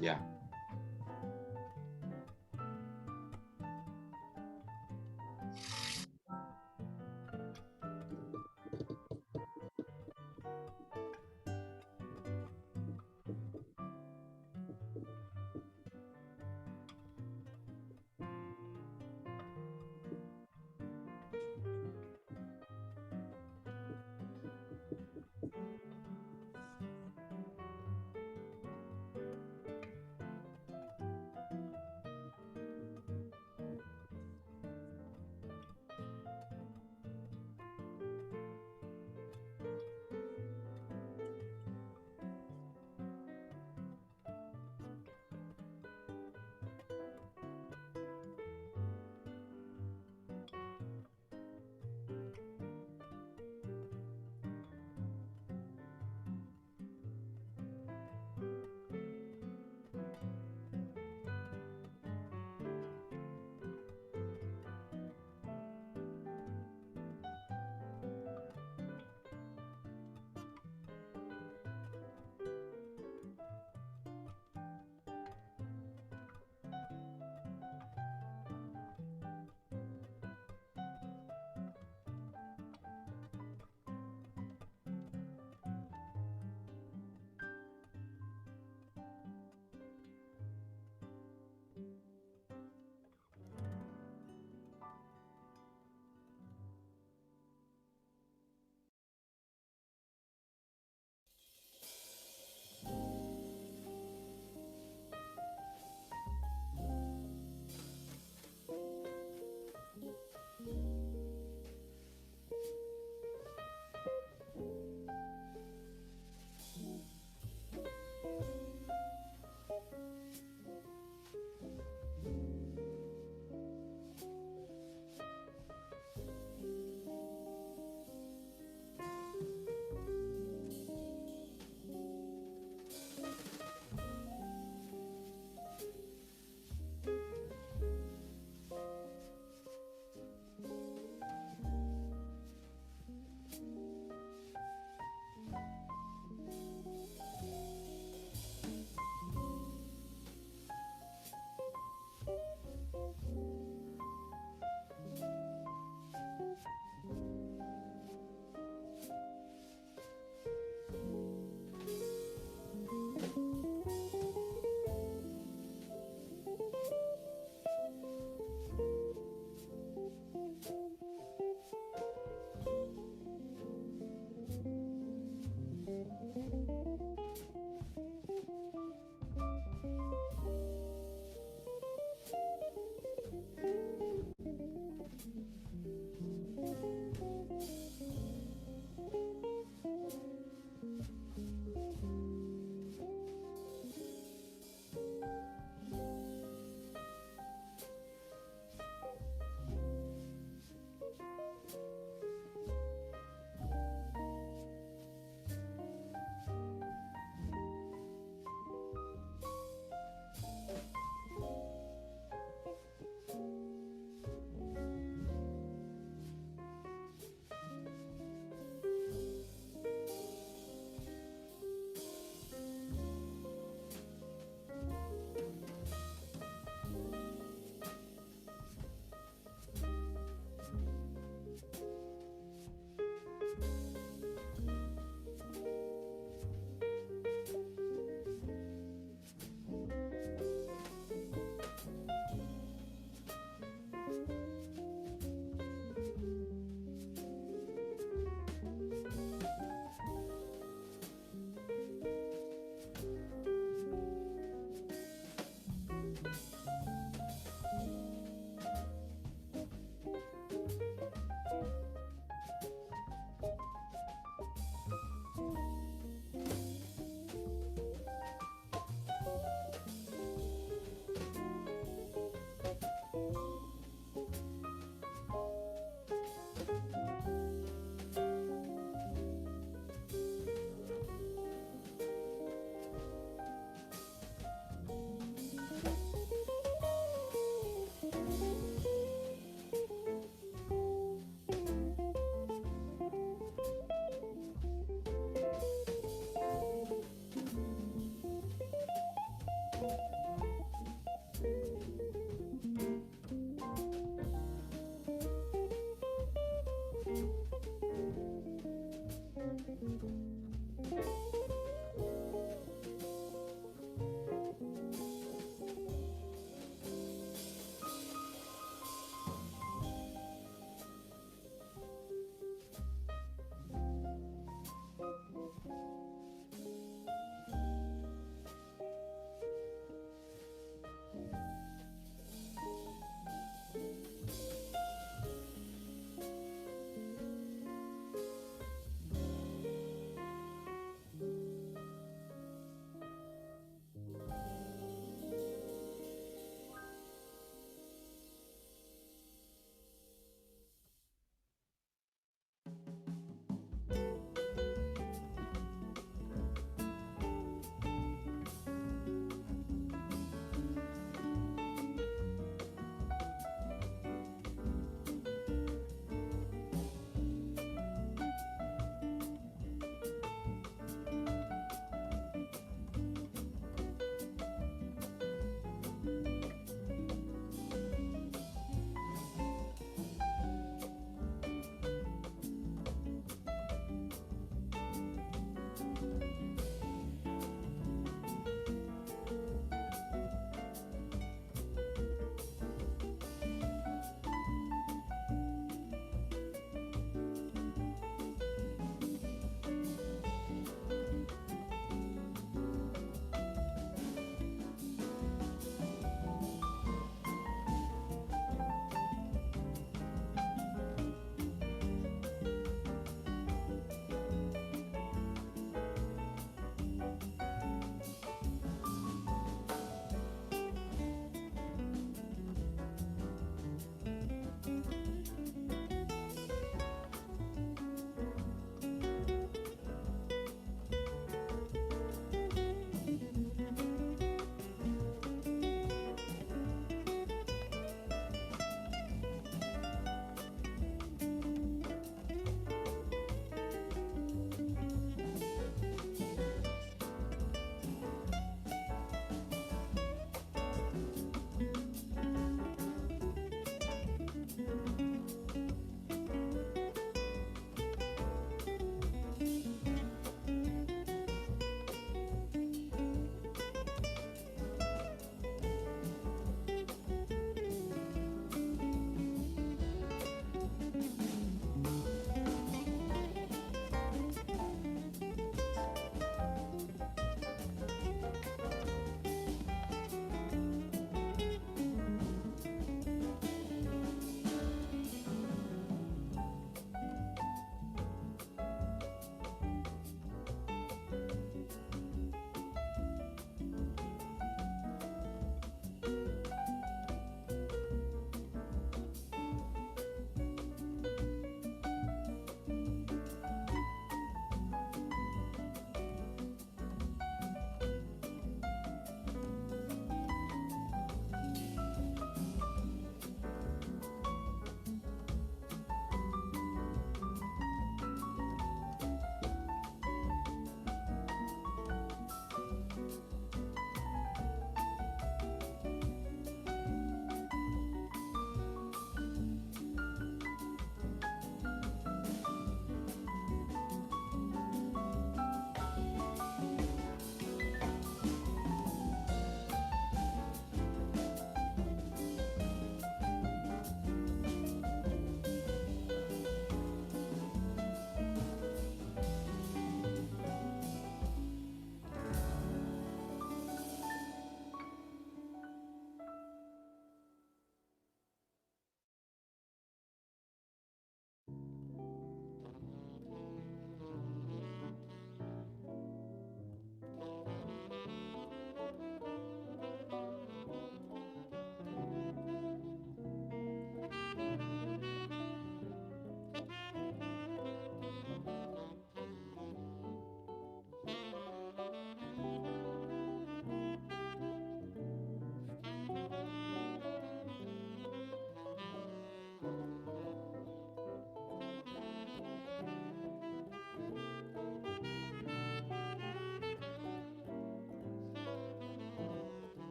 Ya.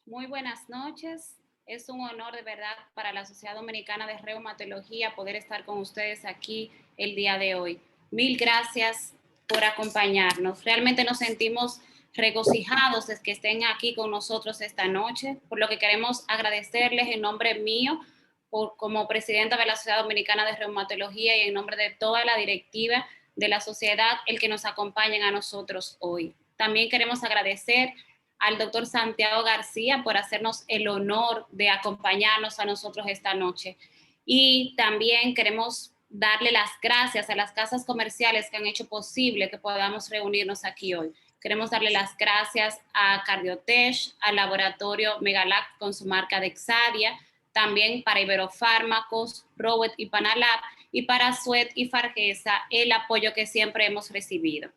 Muy buenas noches. Es un honor de verdad para la Sociedad Dominicana de Reumatología poder estar con ustedes aquí el día de hoy. Mil gracias por acompañarnos. Realmente nos sentimos regocijados de que estén aquí con nosotros esta noche, por lo que queremos agradecerles en nombre mío como presidenta de la Sociedad Dominicana de Reumatología y en nombre de toda la directiva de la sociedad el que nos acompañen a nosotros hoy. También queremos agradecer al doctor Santiago García por hacernos el honor de acompañarnos a nosotros esta noche. Y también queremos darle las gracias a las casas comerciales que han hecho posible que podamos reunirnos aquí hoy. Queremos darle las gracias a Cardiotech, al laboratorio Megalac con su marca Dexadia, también para Iberofármacos, Robert y Panalab, y para Suet y Fargesa el apoyo que siempre hemos recibido.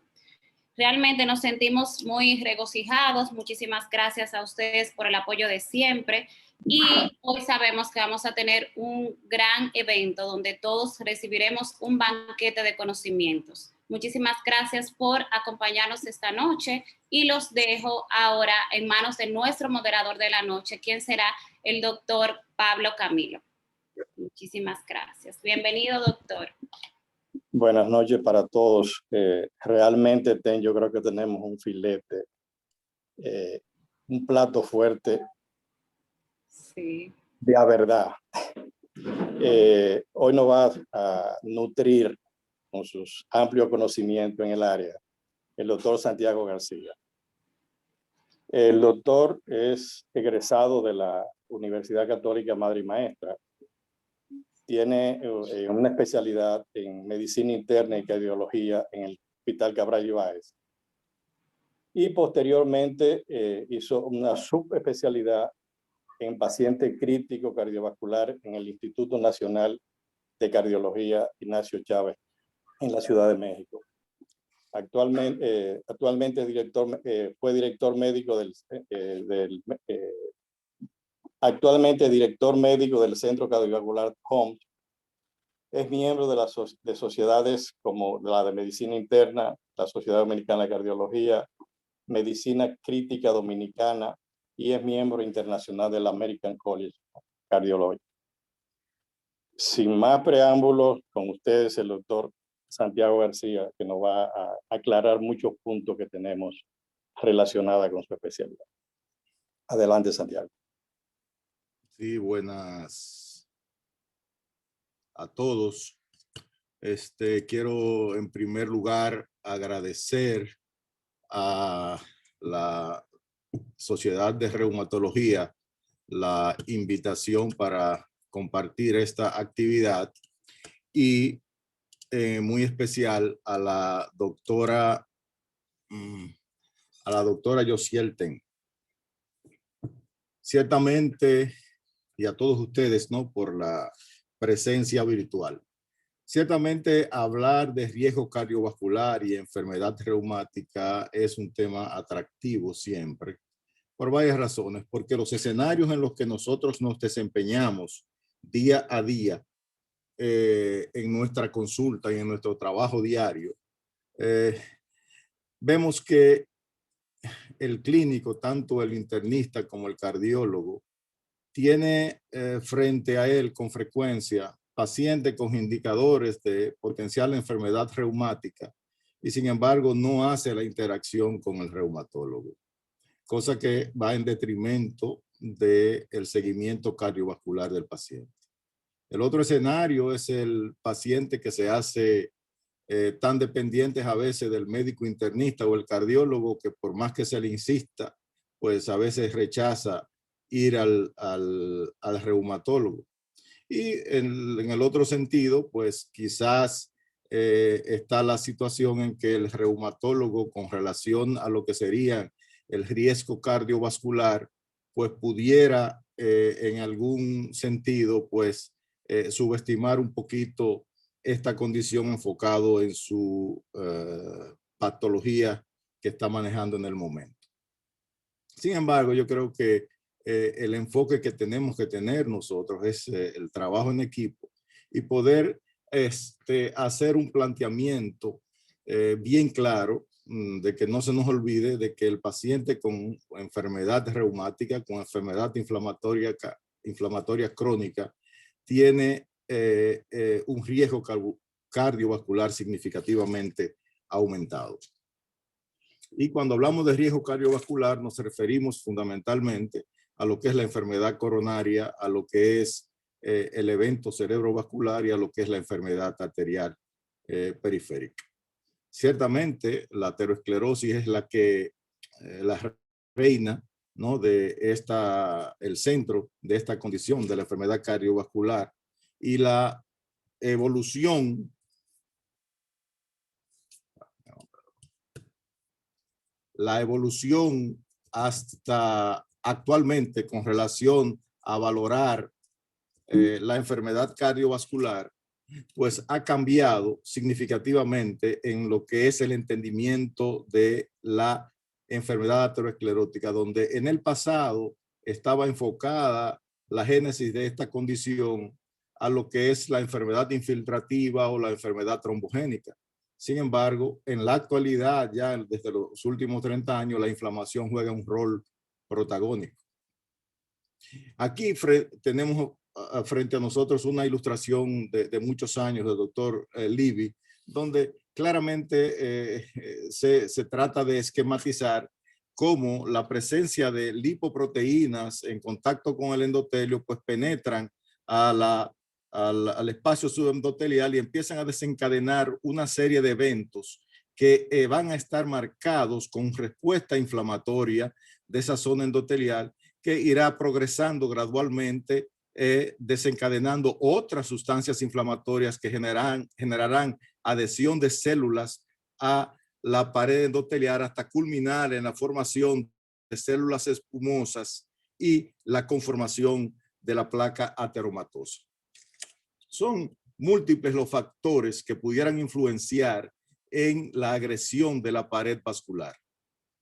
Realmente nos sentimos muy regocijados. Muchísimas gracias a ustedes por el apoyo de siempre. Y hoy sabemos que vamos a tener un gran evento donde todos recibiremos un banquete de conocimientos. Muchísimas gracias por acompañarnos esta noche y los dejo ahora en manos de nuestro moderador de la noche, quien será el doctor Pablo Camilo. Muchísimas gracias. Bienvenido, doctor. Buenas noches para todos. Realmente yo creo que tenemos un filete, un plato fuerte. Sí. De la verdad. Hoy nos va a nutrir con sus amplios conocimientos en el área el doctor Santiago García. El doctor es egresado de la Universidad Católica Madre y Maestra. Tiene una especialidad en medicina interna y cardiología en el Hospital Cabral Ibáez. Y posteriormente hizo una subespecialidad en paciente crítico cardiovascular en el Instituto Nacional de Cardiología Ignacio Chávez en la Ciudad de México. Actualmente fue director médico actualmente director médico del Centro Cardiovascular HOMS. Es miembro de sociedades como la de Medicina Interna, la Sociedad Dominicana de Cardiología, Medicina Crítica Dominicana y es miembro internacional del American College of Cardiology. Sin más preámbulos, con ustedes el doctor Santiago García, que nos va a aclarar muchos puntos que tenemos relacionados con su especialidad. Adelante, Santiago. Sí, buenas a todos. Quiero en primer lugar agradecer a la Sociedad de Reumatología la invitación para compartir esta actividad y muy especial a la doctora Josielten. Ciertamente, y a todos ustedes, ¿no?, por la presencia virtual. Ciertamente hablar de riesgo cardiovascular y enfermedad reumática es un tema atractivo siempre, por varias razones, porque los escenarios en los que nosotros nos desempeñamos día a día en nuestra consulta y en nuestro trabajo diario, vemos que el clínico, tanto el internista como el cardiólogo, tiene frente a él con frecuencia pacientes con indicadores de potencial enfermedad reumática y sin embargo no hace la interacción con el reumatólogo, cosa que va en detrimento del seguimiento cardiovascular del paciente. El otro escenario es el paciente que se hace tan dependientes a veces del médico internista o el cardiólogo que por más que se le insista, pues a veces rechaza ir al reumatólogo. Y en el otro sentido, pues quizás está la situación en que el reumatólogo con relación a lo que sería el riesgo cardiovascular, pues pudiera en algún sentido, pues subestimar un poquito esta condición enfocado en su patología que está manejando en el momento. Sin embargo, yo creo que el enfoque que tenemos que tener nosotros es el trabajo en equipo y poder hacer un planteamiento bien claro de que no se nos olvide de que el paciente con enfermedad reumática, con enfermedad inflamatoria crónica, tiene un riesgo cardiovascular significativamente aumentado. Y cuando hablamos de riesgo cardiovascular nos referimos fundamentalmente a lo que es la enfermedad coronaria, a lo que es el evento cerebrovascular y a lo que es la enfermedad arterial periférica. Ciertamente la aterosclerosis es la reina, ¿no?, de el centro de esta condición de la enfermedad cardiovascular, y la evolución hasta actualmente con relación a valorar la enfermedad cardiovascular, pues ha cambiado significativamente en lo que es el entendimiento de la enfermedad aterosclerótica, donde en el pasado estaba enfocada la génesis de esta condición a lo que es la enfermedad infiltrativa o la enfermedad trombogénica. Sin embargo, en la actualidad, ya desde los últimos 30 años, la inflamación juega un rol protagónico. Aquí tenemos frente a nosotros una ilustración de muchos años del doctor Levy, donde claramente se trata de esquematizar cómo la presencia de lipoproteínas en contacto con el endotelio pues penetran al espacio subendotelial y empiezan a desencadenar una serie de eventos que van a estar marcados con respuesta inflamatoria de esa zona endotelial, que irá progresando gradualmente, desencadenando otras sustancias inflamatorias que generarán adhesión de células a la pared endoteliar hasta culminar en la formación de células espumosas y la conformación de la placa ateromatosa. Son múltiples los factores que pudieran influenciar en la agresión de la pared vascular,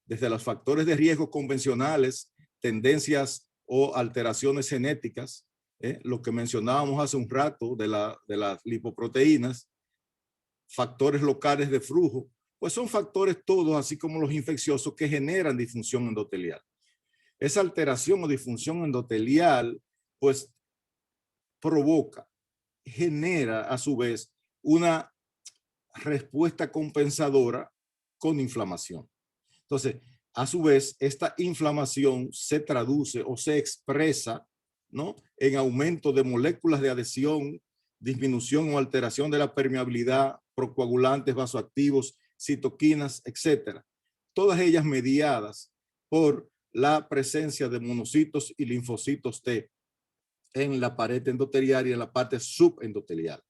desde los factores de riesgo convencionales, tendencias o alteraciones genéticas, lo que mencionábamos hace un rato de las lipoproteínas, factores locales de flujo, pues son factores todos, así como los infecciosos, que generan disfunción endotelial. Esa alteración o disfunción endotelial pues genera a su vez una respuesta compensadora con inflamación. Entonces, a su vez, esta inflamación se traduce o se expresa, ¿no?, en aumento de moléculas de adhesión, disminución o alteración de la permeabilidad, procoagulantes, vasoactivos, citoquinas, etcétera. Todas ellas mediadas por la presencia de monocitos y linfocitos T en la pared endotelial y en la parte subendotelial.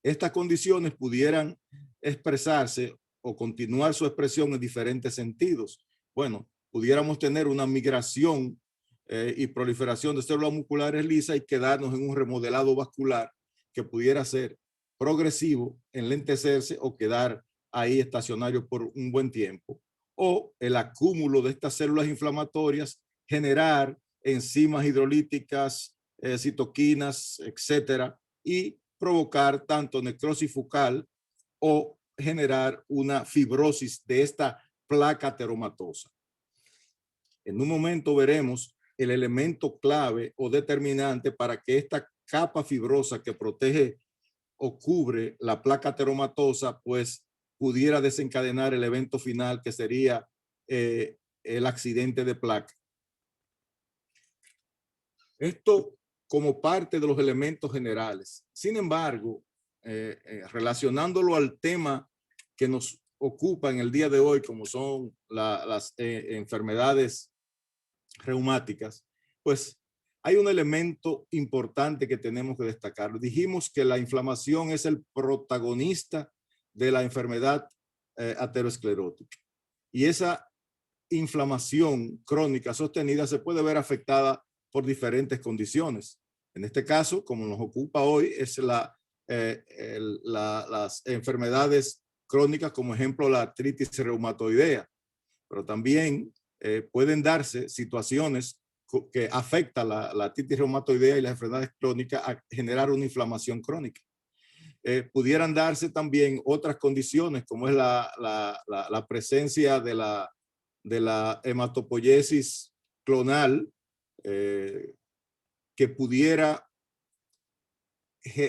Estas condiciones pudieran expresarse o continuar su expresión en diferentes sentidos. Bueno, pudiéramos tener una migración y proliferación de células musculares lisas y quedarnos en un remodelado vascular que pudiera ser progresivo, enlentecerse o quedar ahí estacionario por un buen tiempo. O el acúmulo de estas células inflamatorias generar enzimas hidrolíticas, citoquinas, etcétera, y provocar tanto necrosis focal o generar una fibrosis de esta placa ateromatosa. En un momento veremos el elemento clave o determinante para que esta capa fibrosa que protege o cubre la placa ateromatosa pues pudiera desencadenar el evento final, que sería el accidente de placa. Esto como parte de los elementos generales. Sin embargo, relacionándolo al tema que nos ocupa en el día de hoy, como son las enfermedades reumáticas, pues hay un elemento importante que tenemos que destacar. Dijimos que la inflamación es el protagonista de la enfermedad aterosclerótica, y esa inflamación crónica sostenida se puede ver afectada por diferentes condiciones. En este caso, como nos ocupa hoy, es las enfermedades crónicas, como ejemplo la artritis reumatoidea, pero también pueden darse situaciones que afectan la artritis reumatoidea y las enfermedades crónicas a generar una inflamación crónica. pudieran darse también otras condiciones, como es la presencia de la hematopoiesis clonal, que pudiera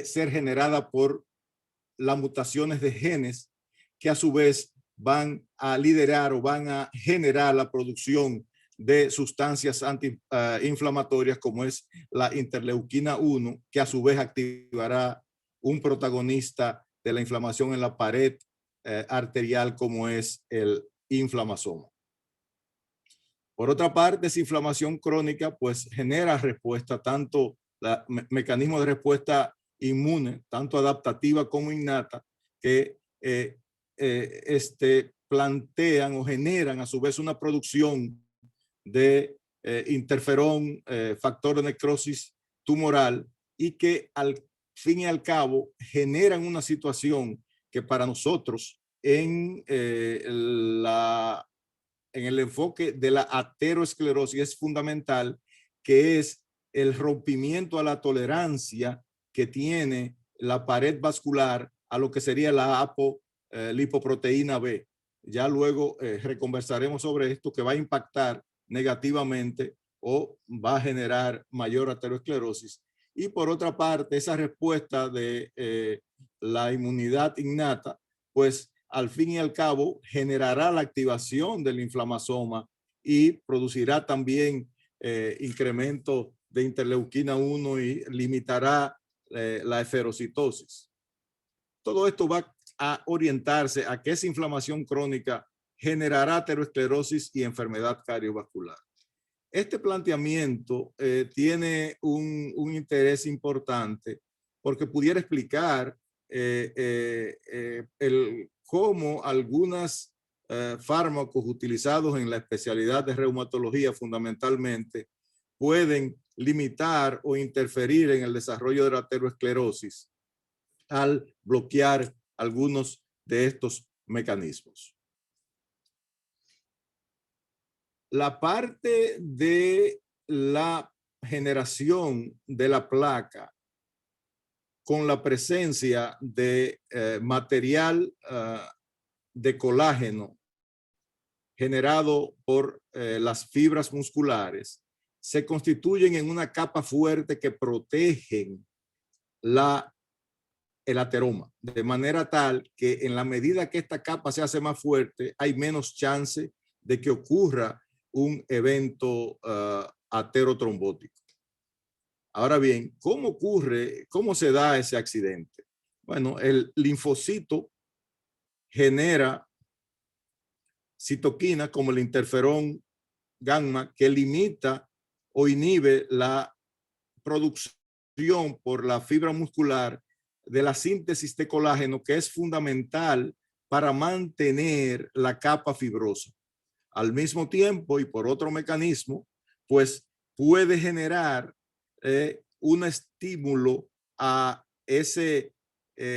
ser generada por las mutaciones de genes que a su vez van a liderar o van a generar la producción de sustancias antiinflamatorias como es la interleuquina 1, que a su vez activará un protagonista de la inflamación en la pared arterial como es el inflamasoma. Por otra parte, esa inflamación crónica pues genera respuesta, tanto mecanismos de respuesta inmune, tanto adaptativa como innata, que plantean o generan a su vez una producción de interferón, factor de necrosis tumoral, y que al fin y al cabo generan una situación que para nosotros en el enfoque de la aterosclerosis es fundamental, que es el rompimiento a la tolerancia que tiene la pared vascular a lo que sería la apolipoproteína B. Ya luego reconversaremos sobre esto, que va a impactar negativamente o va a generar mayor aterosclerosis. Y por otra parte, esa respuesta de la inmunidad innata, pues al fin y al cabo generará la activación del inflamasoma y producirá también incremento de interleuquina 1 y limitará la eferocitosis. Todo esto va a orientarse a que esa inflamación crónica generará aterosclerosis y enfermedad cardiovascular. Este planteamiento tiene un interés importante porque pudiera explicar cómo algunos fármacos utilizados en la especialidad de reumatología fundamentalmente pueden limitar o interferir en el desarrollo de la aterosclerosis al bloquear algunos de estos mecanismos. La parte de la generación de la placa con la presencia de material de colágeno generado por las fibras musculares, se constituyen en una capa fuerte que protegen el ateroma, de manera tal que en la medida que esta capa se hace más fuerte, hay menos chance de que ocurra un evento aterotrombótico. Ahora bien, ¿cómo se da ese accidente? Bueno, el linfocito genera citoquinas como el interferón gamma, que limita o inhibe la producción por la fibra muscular de la síntesis de colágeno, que es fundamental para mantener la capa fibrosa. Al mismo tiempo y por otro mecanismo, pues puede generar un estímulo a ese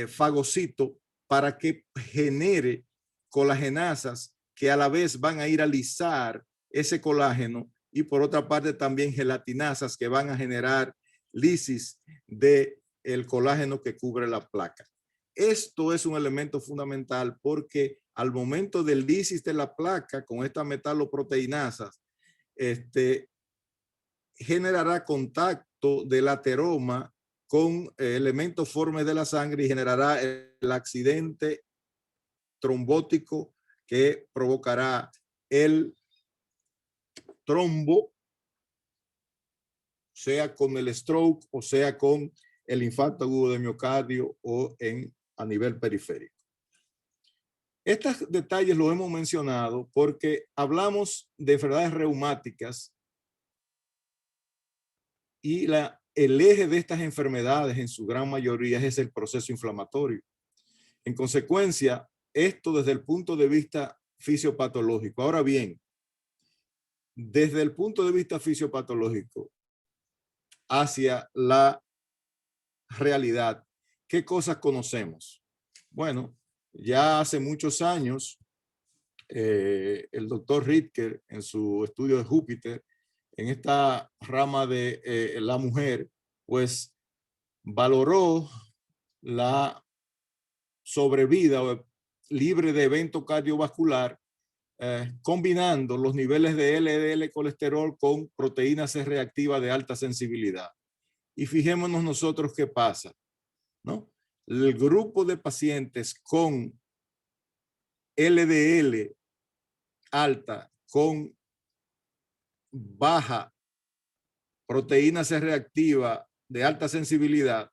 fagocito para que genere colagenasas que a la vez van a ir a lisar ese colágeno, y por otra parte también gelatinasas que van a generar lisis del colágeno que cubre la placa. Esto es un elemento fundamental porque al momento del lisis de la placa con estas metaloproteinasas, generará contacto del ateroma con elementos formes de la sangre y generará el accidente trombótico que provocará el trombo, sea con el stroke o sea con el infarto agudo de miocardio o a nivel periférico. Estos detalles los hemos mencionado porque hablamos de enfermedades reumáticas y el eje de estas enfermedades en su gran mayoría es el proceso inflamatorio. En consecuencia, esto desde el punto de vista fisiopatológico. Ahora bien, desde el punto de vista fisiopatológico hacia la realidad, ¿qué cosas conocemos? Bueno, ya hace muchos años, el doctor Ritker, en su estudio de Júpiter, en esta rama de la mujer, pues valoró la sobrevida o libre de evento cardiovascular, combinando los niveles de LDL colesterol con proteína C reactiva de alta sensibilidad. Y fijémonos nosotros qué pasa, ¿no? El grupo de pacientes con LDL alta, con baja proteína C reactiva de alta sensibilidad,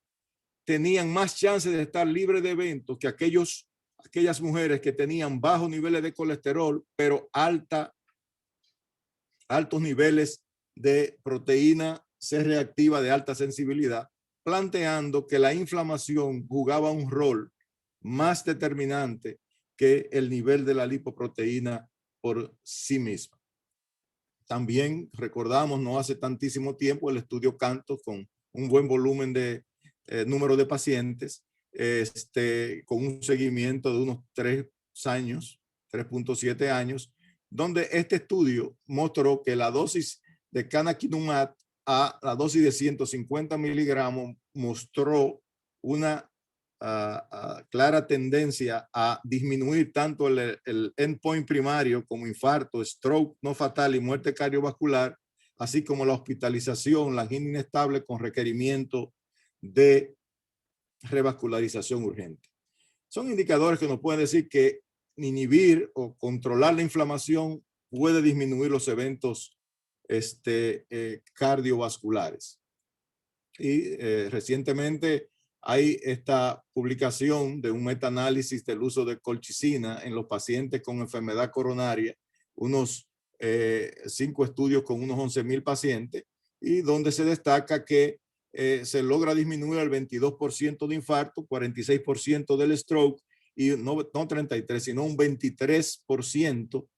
tenían más chances de estar libres de eventos que aquellas mujeres que tenían bajos niveles de colesterol, pero altos niveles de proteína C reactiva de alta sensibilidad, planteando que la inflamación jugaba un rol más determinante que el nivel de la lipoproteína por sí misma. También recordamos no hace tantísimo tiempo el estudio Cantos con un buen volumen de número de pacientes, con un seguimiento de unos 3 años, 3.7 años, donde este estudio mostró que la dosis de canakinumab a la dosis de 150 miligramos mostró una clara tendencia a disminuir tanto el endpoint primario como infarto, stroke no fatal y muerte cardiovascular, así como la hospitalización, la angina inestable con requerimiento de revascularización urgente. Son indicadores que nos pueden decir que inhibir o controlar la inflamación puede disminuir los eventos cardiovasculares. Y recientemente hay esta publicación de un metaanálisis del uso de colchicina en los pacientes con enfermedad coronaria, unos 5 estudios con unos 11,000 pacientes, y donde se destaca que se logra disminuir el 22% de infarto, 46% del stroke, y no 33, sino un 23%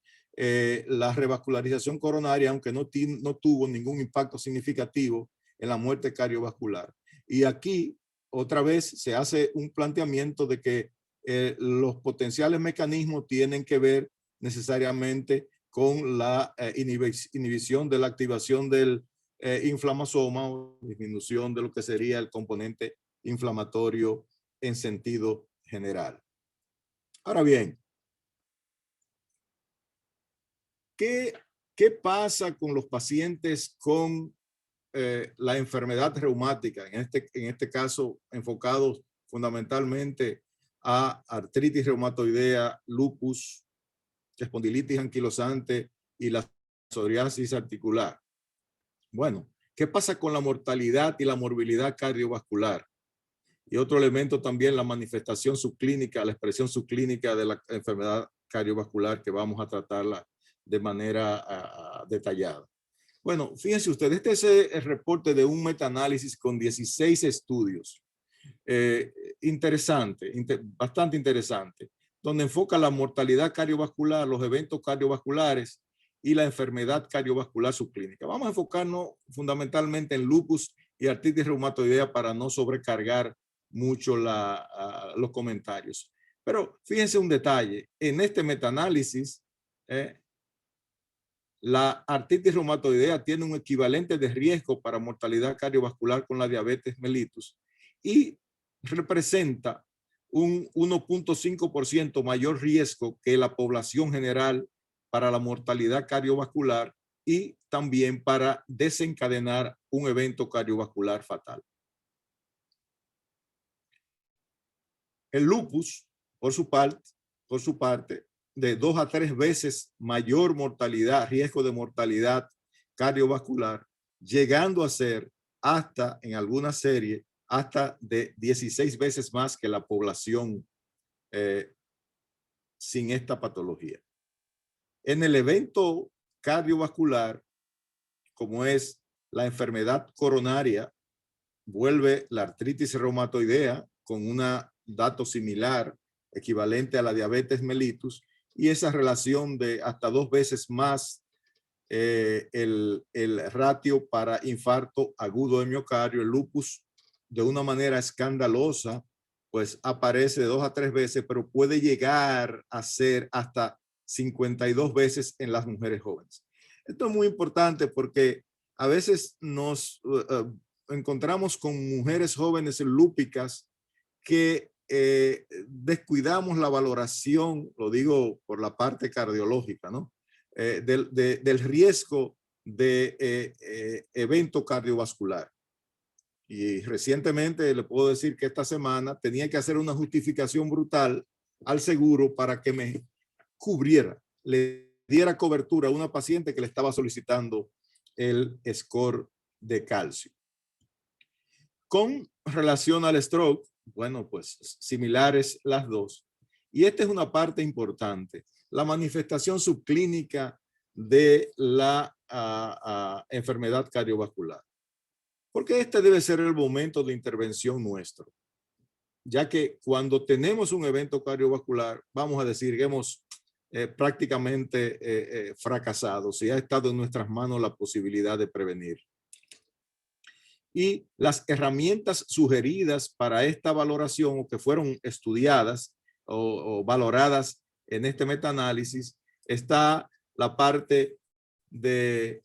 la revascularización coronaria, aunque no tuvo ningún impacto significativo en la muerte cardiovascular. Y aquí otra vez se hace un planteamiento de que los potenciales mecanismos tienen que ver necesariamente con la inhibición de la activación del inflamasoma o disminución de lo que sería el componente inflamatorio en sentido general. Ahora bien, ¿qué pasa con los pacientes con la enfermedad reumática? En este caso, enfocados fundamentalmente a artritis reumatoidea, lupus, espondilitis anquilosante y la psoriasis articular. Bueno, ¿qué pasa con la mortalidad y la morbilidad cardiovascular? Y otro elemento también, la manifestación subclínica, la expresión subclínica de la enfermedad cardiovascular, que vamos a tratarla de manera detallada. Bueno, fíjense ustedes, este es el reporte de un metaanálisis con 16 estudios. Bastante interesante, donde enfoca la mortalidad cardiovascular, los eventos cardiovasculares y la enfermedad cardiovascular subclínica. Vamos a enfocarnos fundamentalmente en lupus y artritis reumatoidea para no sobrecargar mucho los comentarios. Pero fíjense un detalle, en este metaanálisis, la artritis reumatoidea tiene un equivalente de riesgo para mortalidad cardiovascular con la diabetes mellitus y representa un 1.5% mayor riesgo que la población general para la mortalidad cardiovascular y también para desencadenar un evento cardiovascular fatal. El lupus, por su parte, de 2 a 3 veces mayor mortalidad, riesgo de mortalidad cardiovascular, llegando a ser hasta, en alguna serie, hasta de 16 veces más que la población sin esta patología. En el evento cardiovascular, como es la enfermedad coronaria, vuelve la artritis reumatoidea con un dato similar, equivalente a la diabetes mellitus, y esa relación de hasta 2 veces más el ratio para infarto agudo de miocardio. El lupus, de una manera escandalosa, pues aparece de 2 a 3 veces, pero puede llegar a ser hasta 52 veces en las mujeres jóvenes. Esto es muy importante porque a veces nos encontramos con mujeres jóvenes lúpicas que descuidamos la valoración, lo digo por la parte cardiológica, ¿no? Del riesgo de evento cardiovascular. Y recientemente le puedo decir que esta semana tenía que hacer una justificación brutal al seguro para que me cubriera, le diera cobertura a una paciente que le estaba solicitando el score de calcio. Con relación al stroke, bueno, pues similares las dos. Y esta es una parte importante, la manifestación subclínica de la enfermedad cardiovascular. Porque este debe ser el momento de intervención nuestro, ya que cuando tenemos un evento cardiovascular, vamos a decir que hemos prácticamente fracasado, si ha estado en nuestras manos la posibilidad de prevenir. Y las herramientas sugeridas para esta valoración o que fueron estudiadas o valoradas en este metaanálisis, está la parte de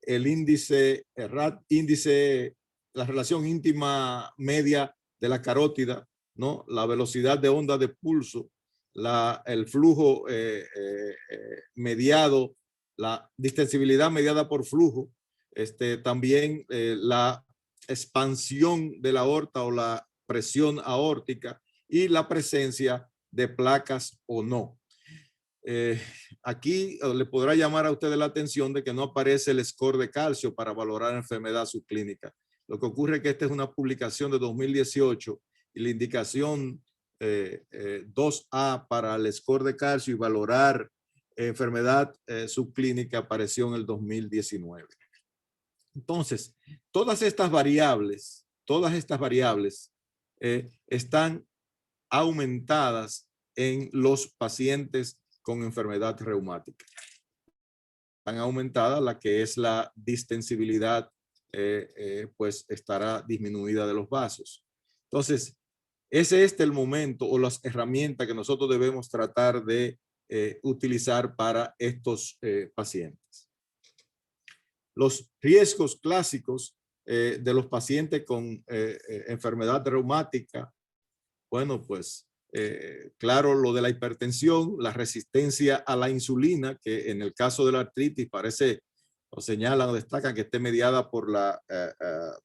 el índice, la relación íntima media de la carótida, ¿no? La velocidad de onda de pulso, el flujo mediado, la distensibilidad mediada por flujo, también la expansión de la aorta o la presión aórtica y la presencia de placas o no. Aquí le podrá llamar a ustedes la atención de que no aparece el score de calcio para valorar enfermedad subclínica. Lo que ocurre es que esta es una publicación de 2018 y la indicación 2A para el score de calcio y valorar enfermedad subclínica apareció en el 2019. Entonces, todas estas variables están aumentadas en los pacientes con enfermedad reumática. Tan aumentada la que es la distensibilidad, pues estará disminuida de los vasos. Entonces, ese es el momento o las herramientas que nosotros debemos tratar de utilizar para estos pacientes. Los riesgos clásicos de los pacientes con enfermedad reumática, bueno, pues claro, lo de la hipertensión, la resistencia a la insulina, que en el caso de la artritis parece, o señalan o destacan que esté mediada por la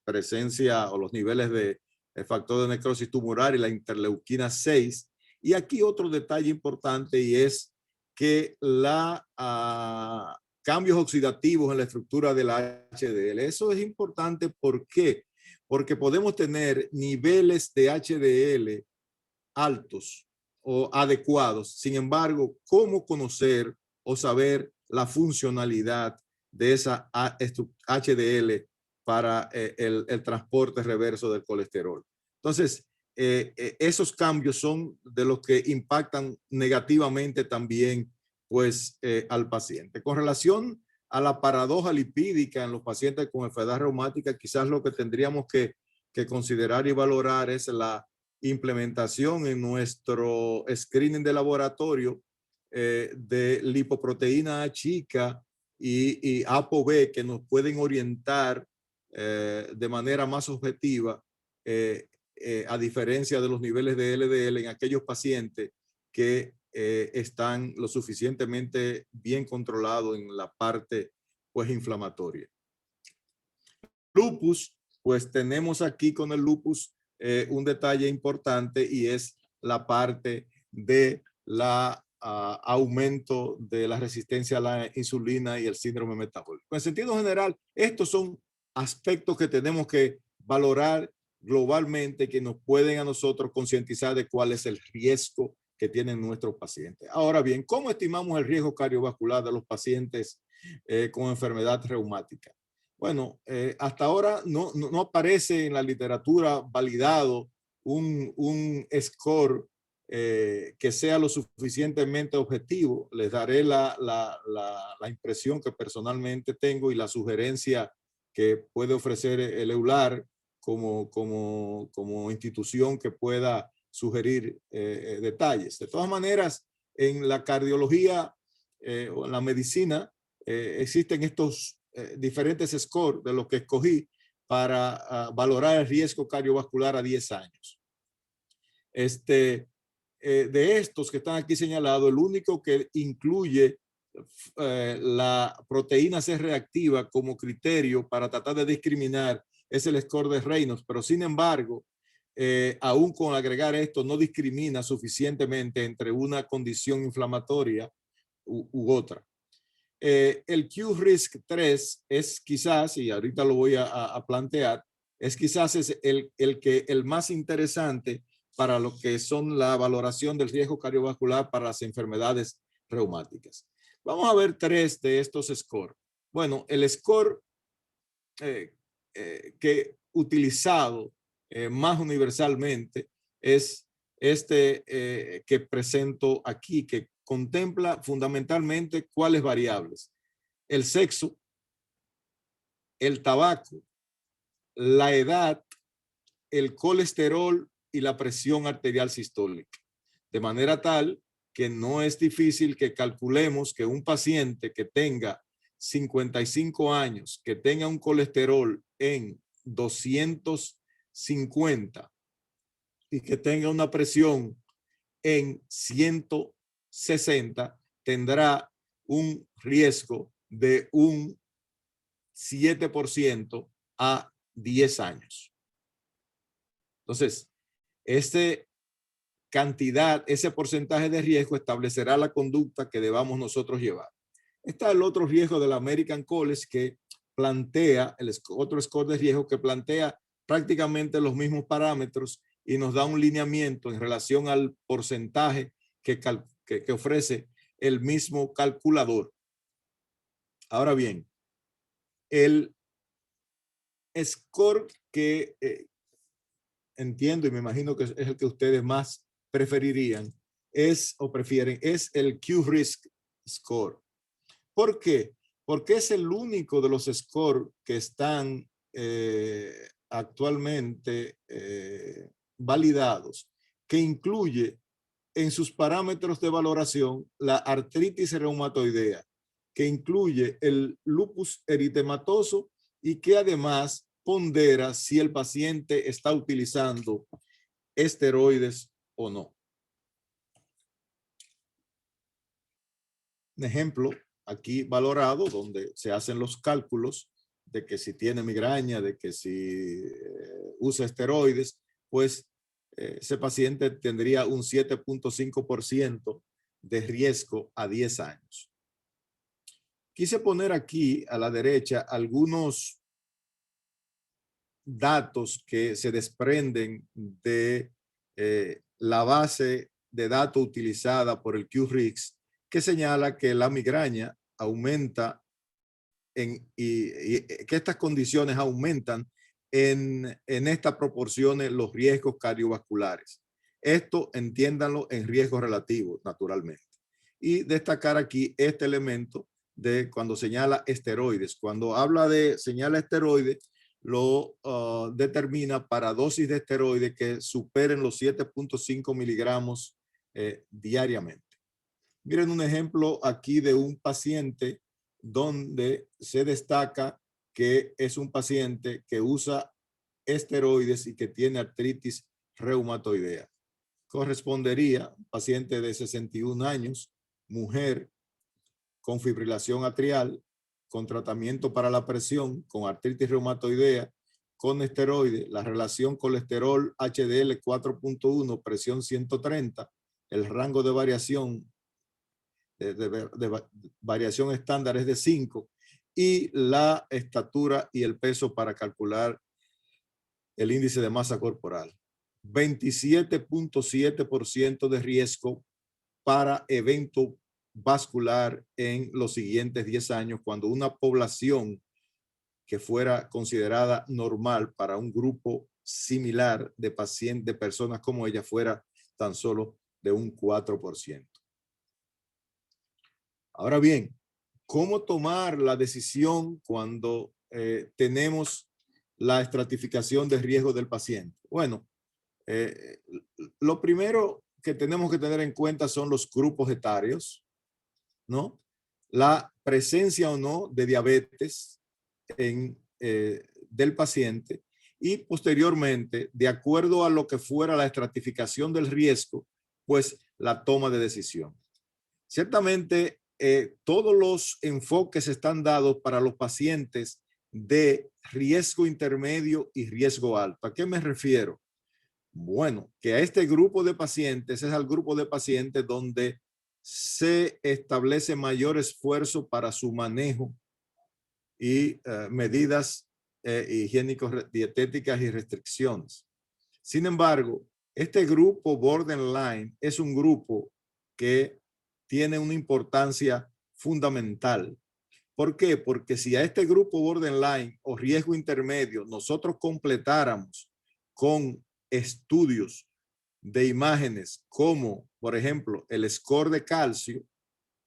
presencia o los niveles de factor de necrosis tumoral y la interleuquina 6. Y aquí otro detalle importante y es que cambios oxidativos en la estructura de la HDL. Eso es importante, ¿por qué? Porque podemos tener niveles de HDL altos o adecuados. Sin embargo, ¿cómo conocer o saber la funcionalidad de esa HDL para el transporte reverso del colesterol? Entonces, esos cambios son de los que impactan negativamente también pues, al paciente. Con relación a la paradoja lipídica en los pacientes con enfermedad reumática, quizás lo que tendríamos que considerar y valorar es la implementación en nuestro screening de laboratorio de lipoproteína A chica y ApoB que nos pueden orientar de manera más objetiva a diferencia de los niveles de LDL en aquellos pacientes que están lo suficientemente bien controlados en la parte pues inflamatoria. Lupus, pues tenemos aquí con el lupus un detalle importante y es la parte de la aumento de la resistencia a la insulina y el síndrome metabólico. En sentido general, estos son aspectos que tenemos que valorar globalmente que nos pueden a nosotros concientizar de cuál es el riesgo que tienen nuestros pacientes. Ahora bien, ¿cómo estimamos el riesgo cardiovascular de los pacientes con enfermedad reumática? Bueno, hasta ahora no aparece en la literatura validado un score que sea lo suficientemente objetivo. Les daré la impresión que personalmente tengo y la sugerencia que puede ofrecer el EULAR como institución que pueda sugerir detalles. De todas maneras, en la cardiología o en la medicina existen estos diferentes scores de los que escogí para valorar el riesgo cardiovascular a 10 años. De estos que están aquí señalados, el único que incluye la proteína C reactiva como criterio para tratar de discriminar es el score de Reynolds, pero sin embargo, aún con agregar esto, no discrimina suficientemente entre una condición inflamatoria u otra. El Q-RISK 3 es quizás, y ahorita lo voy a plantear, es quizás el más interesante para lo que son la valoración del riesgo cardiovascular para las enfermedades reumáticas. Vamos a ver 3 de estos scores. Bueno, el score que utilizado más universalmente es este que presento aquí, que contempla fundamentalmente cuáles variables: el sexo, el tabaco, la edad, el colesterol y la presión arterial sistólica. De manera tal que no es difícil que calculemos que un paciente que tenga 55 años, que tenga un colesterol en 250 y que tenga una presión en 160, tendrá un riesgo de un 7% a 10 años. Entonces, ese porcentaje de riesgo establecerá la conducta que debamos nosotros llevar. Está el otro riesgo del American College, que plantea, otro score de riesgo que plantea prácticamente los mismos parámetros y nos da un lineamiento en relación al porcentaje que ofrece el mismo calculador. Ahora bien, el score que entiendo y me imagino que es el que ustedes más preferirían o prefieren es el Q-RISK score. ¿Por qué? Porque es el único de los scores que están actualmente validados que incluye en sus parámetros de valoración la artritis reumatoidea, que incluye el lupus eritematoso y que además pondera si el paciente está utilizando esteroides o no. Un ejemplo aquí valorado donde se hacen los cálculos de que si tiene migraña, de que si usa esteroides, pues ese paciente tendría un 7.5% de riesgo a 10 años. Quise poner aquí a la derecha algunos datos que se desprenden de la base de datos utilizada por el Q-RISK, que señala que la migraña aumenta y que estas condiciones aumentan en estas proporciones los riesgos cardiovasculares. Esto entiéndanlo en riesgos relativos, naturalmente. Y destacar aquí este elemento de cuando señala esteroides. Cuando habla de señala esteroides, lo determina para dosis de esteroides que superen los 7.5 miligramos diariamente. Miren un ejemplo aquí de un paciente donde se destaca que es un paciente que usa esteroides y que tiene artritis reumatoidea. Correspondería a un paciente de 61 años, mujer, con fibrilación atrial, con tratamiento para la presión, con artritis reumatoidea, con esteroides, la relación colesterol HDL 4.1, presión 130, el rango de variación de variación estándar es de 5 y la estatura y el peso para calcular el índice de masa corporal. 27.7% de riesgo para evento vascular en los siguientes 10 años, cuando una población que fuera considerada normal para un grupo similar de pacientes, de personas como ella, fuera tan solo de un 4%. Ahora bien, ¿cómo tomar la decisión cuando tenemos la estratificación de riesgo del paciente? Bueno, lo primero que tenemos que tener en cuenta son los grupos etarios, ¿no? La presencia o no de diabetes del paciente y posteriormente, de acuerdo a lo que fuera la estratificación del riesgo, pues la toma de decisión. Ciertamente, todos los enfoques están dados para los pacientes de riesgo intermedio y riesgo alto. ¿A qué me refiero? Bueno, que a este grupo de pacientes es el grupo de pacientes donde se establece mayor esfuerzo para su manejo y medidas higiénicos, dietéticas y restricciones. Sin embargo, este grupo borderline es un grupo que tiene una importancia fundamental. ¿Por qué? Porque si a este grupo borderline o riesgo intermedio nosotros completáramos con estudios de imágenes como, por ejemplo, el score de calcio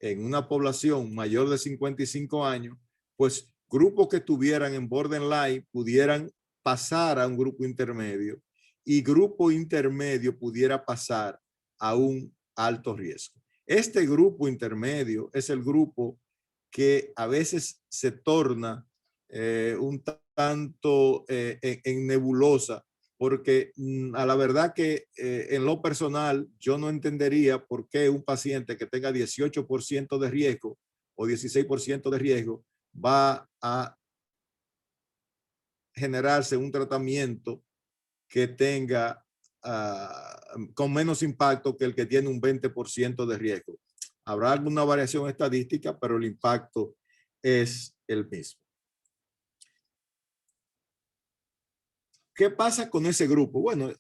en una población mayor de 55 años, pues grupos que estuvieran en borderline pudieran pasar a un grupo intermedio y grupo intermedio pudiera pasar a un alto riesgo. Este grupo intermedio es el grupo que a veces se torna un tanto en nebulosa, porque a la verdad que en lo personal yo no entendería por qué un paciente que tenga 18% de riesgo o 16% de riesgo va a generarse un tratamiento que tenga con menos impacto que el que tiene un 20% de riesgo. Habrá alguna variación estadística, pero el impacto es el mismo. ¿Qué pasa con ese grupo? Bueno,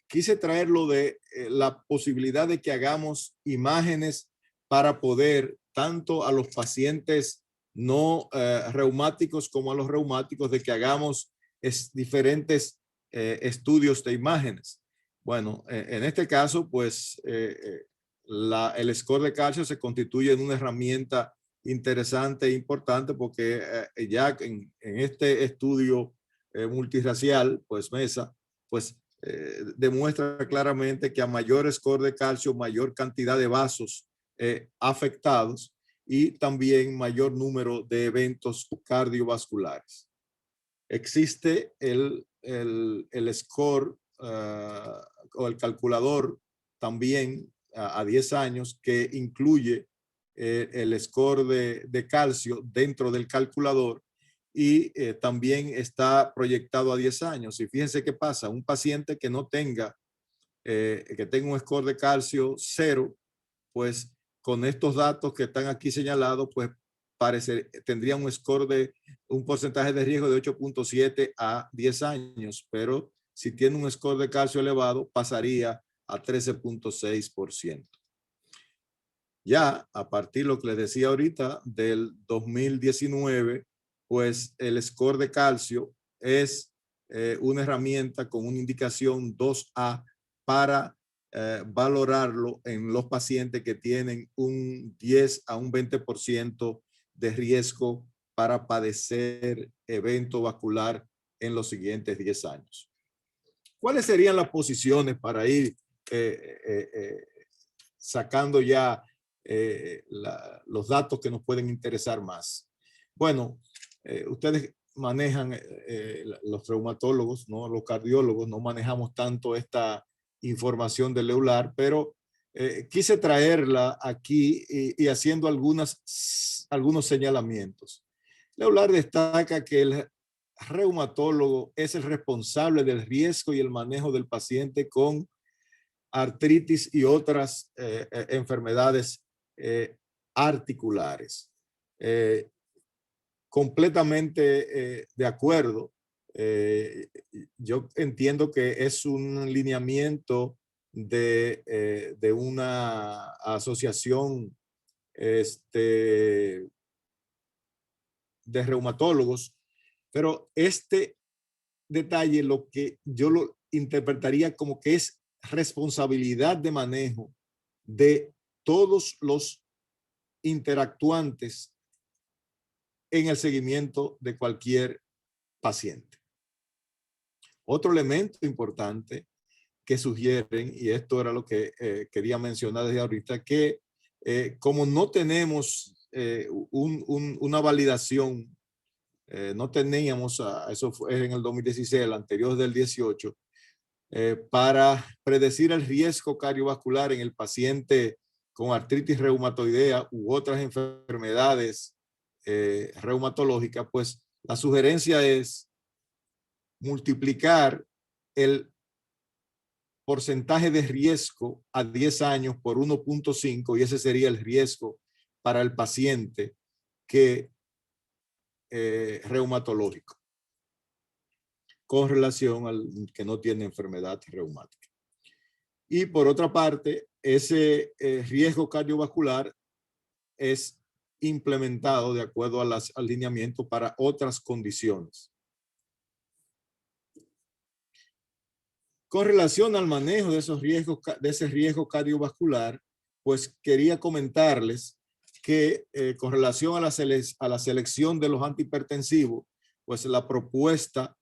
quise traerlo de la posibilidad de que hagamos imágenes para poder, tanto a los pacientes no reumáticos como a los reumáticos, de que hagamos diferentes estudios de imágenes. Bueno, en este caso, pues el score de calcio se constituye en una herramienta interesante e importante porque ya en este estudio multirracial, pues MESA, pues demuestra claramente que a mayor score de calcio, mayor cantidad de vasos afectados y también mayor número de eventos cardiovasculares. Existe el score o el calculador también a 10 años que incluye el score de calcio dentro del calculador y también está proyectado a 10 años. Y fíjense qué pasa, un paciente que no tenga, que tenga un score de calcio 0, pues con estos datos que están aquí señalados, pues tendría un score de un porcentaje de riesgo de 8.7 a 10 años, pero si tiene un score de calcio elevado, pasaría a 13.6%. Ya a partir de lo que les decía ahorita del 2019, pues el score de calcio es una herramienta con una indicación 2A para valorarlo en los pacientes que tienen un 10 a un 20% de riesgo para padecer evento vascular en los siguientes 10 años. ¿Cuáles serían las posiciones para ir sacando ya los datos que nos pueden interesar más? Bueno, ustedes manejan, los traumatólogos, ¿no? Los cardiólogos, no manejamos tanto esta información del EULAR, pero quise traerla aquí y haciendo algunos señalamientos. El EULAR destaca que el reumatólogo es el responsable del riesgo y el manejo del paciente con artritis y otras enfermedades articulares. Completamente de acuerdo. Yo entiendo que es un lineamiento de una asociación de reumatólogos, pero este detalle lo que yo lo interpretaría como que es responsabilidad de manejo de todos los interactuantes en el seguimiento de cualquier paciente. Otro elemento importante que sugieren, y esto era lo que quería mencionar desde ahorita, que como no tenemos una validación no teníamos, eso fue en el 2016, el anterior del 18, para predecir el riesgo cardiovascular en el paciente con artritis reumatoidea u otras enfermedades reumatológicas, pues la sugerencia es multiplicar el porcentaje de riesgo a 10 años por 1.5 y ese sería el riesgo para el paciente que reumatológico con relación al que no tiene enfermedad reumática. Y por otra parte, ese riesgo cardiovascular es implementado de acuerdo a los alineamientos para otras condiciones. Con relación al manejo de esos riesgos, de ese riesgo cardiovascular, pues quería comentarles que con relación a la selección de los antihipertensivos, pues la propuesta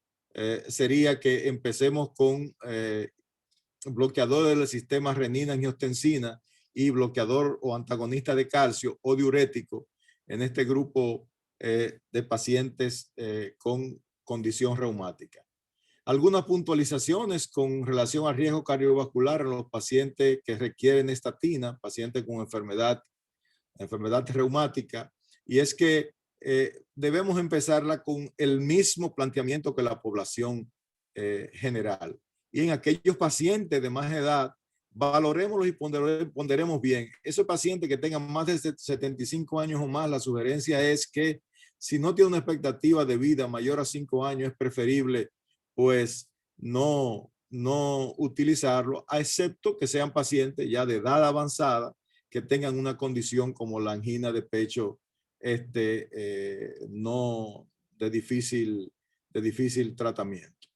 sería que empecemos con bloqueador del sistema renina-angiotensina y bloqueador o antagonista de calcio o diurético en este grupo de pacientes con condición reumática. Algunas puntualizaciones con relación al riesgo cardiovascular en los pacientes que requieren estatina, pacientes con enfermedad reumática, y es que debemos empezarla con el mismo planteamiento que la población general. Y en aquellos pacientes de más edad, valoremoslos y ponderemos bien. Esos pacientes que tengan más de 75 años o más, la sugerencia es que si no tiene una expectativa de vida mayor a 5 años, es preferible pues no utilizarlo, excepto que sean pacientes ya de edad avanzada que tengan una condición como la angina de pecho no de difícil tratamiento.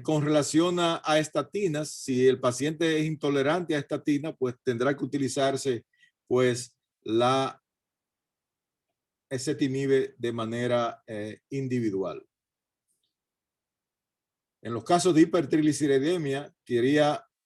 Con relación a estatinas, si el paciente es intolerante a estatina, pues tendrá que utilizarse pues la ezetimibe de manera individual. En los casos de hipertrigliceridemia,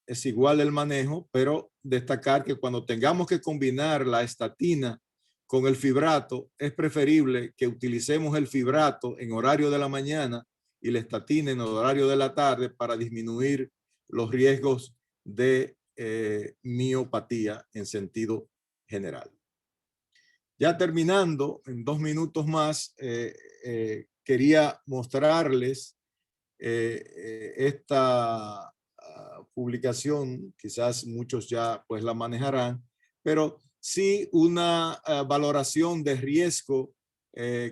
es igual el manejo, pero destacar que cuando tengamos que combinar la estatina con el fibrato, es preferible que utilicemos el fibrato en horario de la mañana y la estatina en horario de la tarde para disminuir los riesgos de miopatía en sentido general. Ya terminando, en 2 minutos más, quería mostrarles esta publicación, quizás muchos ya pues la manejarán, pero sí una valoración de riesgo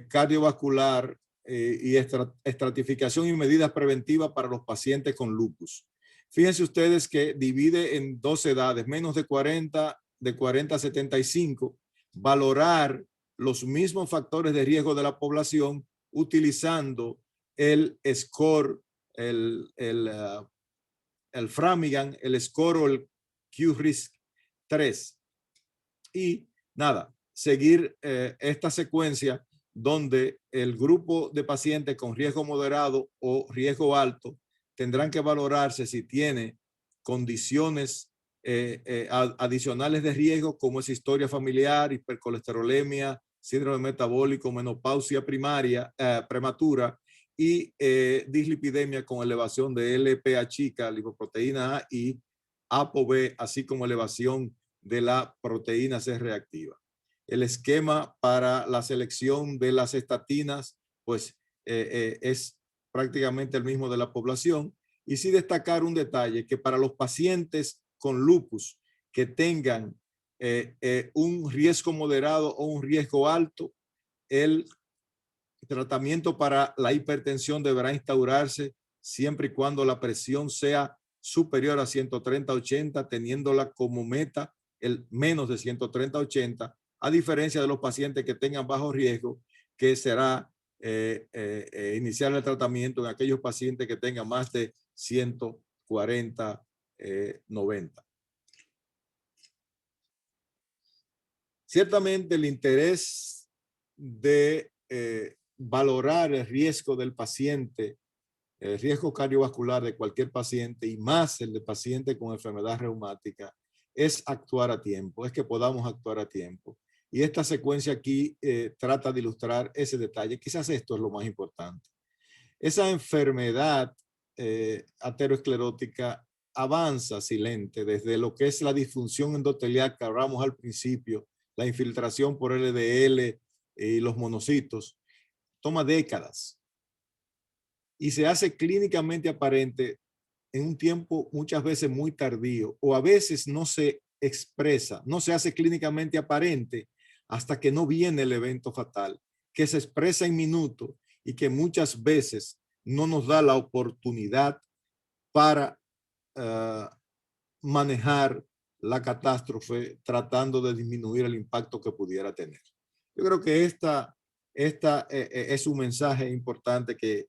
cardiovascular y estratificación y medidas preventivas para los pacientes con lupus. Fíjense ustedes que divide en 2 edades, menos de 40 a 75, valorar los mismos factores de riesgo de la población utilizando el score, el Framingham, el score o el Q-RISK 3. Y nada, seguir esta secuencia donde el grupo de pacientes con riesgo moderado o riesgo alto tendrán que valorarse si tiene condiciones adicionales de riesgo como es historia familiar, hipercolesterolemia, síndrome metabólico, menopausia prematura y dislipidemia con elevación de LPA chica, lipoproteína A y ApoB, así como elevación de la proteína C reactiva. El esquema para la selección de las estatinas pues es prácticamente el mismo de la población. Y sí destacar un detalle, que para los pacientes con lupus que tengan un riesgo moderado o un riesgo alto, el tratamiento para la hipertensión deberá instaurarse siempre y cuando la presión sea superior a 130/80, teniéndola como meta el menos de 130/80, a diferencia de los pacientes que tengan bajo riesgo, que será iniciar el tratamiento en aquellos pacientes que tengan más de 140/90. Ciertamente el interés de valorar el riesgo del paciente, el riesgo cardiovascular de cualquier paciente y más el de paciente con enfermedad reumática, es actuar a tiempo, es que podamos actuar a tiempo. Y esta secuencia aquí trata de ilustrar ese detalle. Quizás esto es lo más importante. Esa enfermedad aterosclerótica avanza silente desde lo que es la disfunción endotelial que hablamos al principio, la infiltración por LDL y los monocitos, toma décadas y se hace clínicamente aparente en un tiempo muchas veces muy tardío, o a veces no se expresa, no se hace clínicamente aparente hasta que no viene el evento fatal, que se expresa en minutos y que muchas veces no nos da la oportunidad para manejar la catástrofe tratando de disminuir el impacto que pudiera tener. Yo creo que esta es un mensaje importante que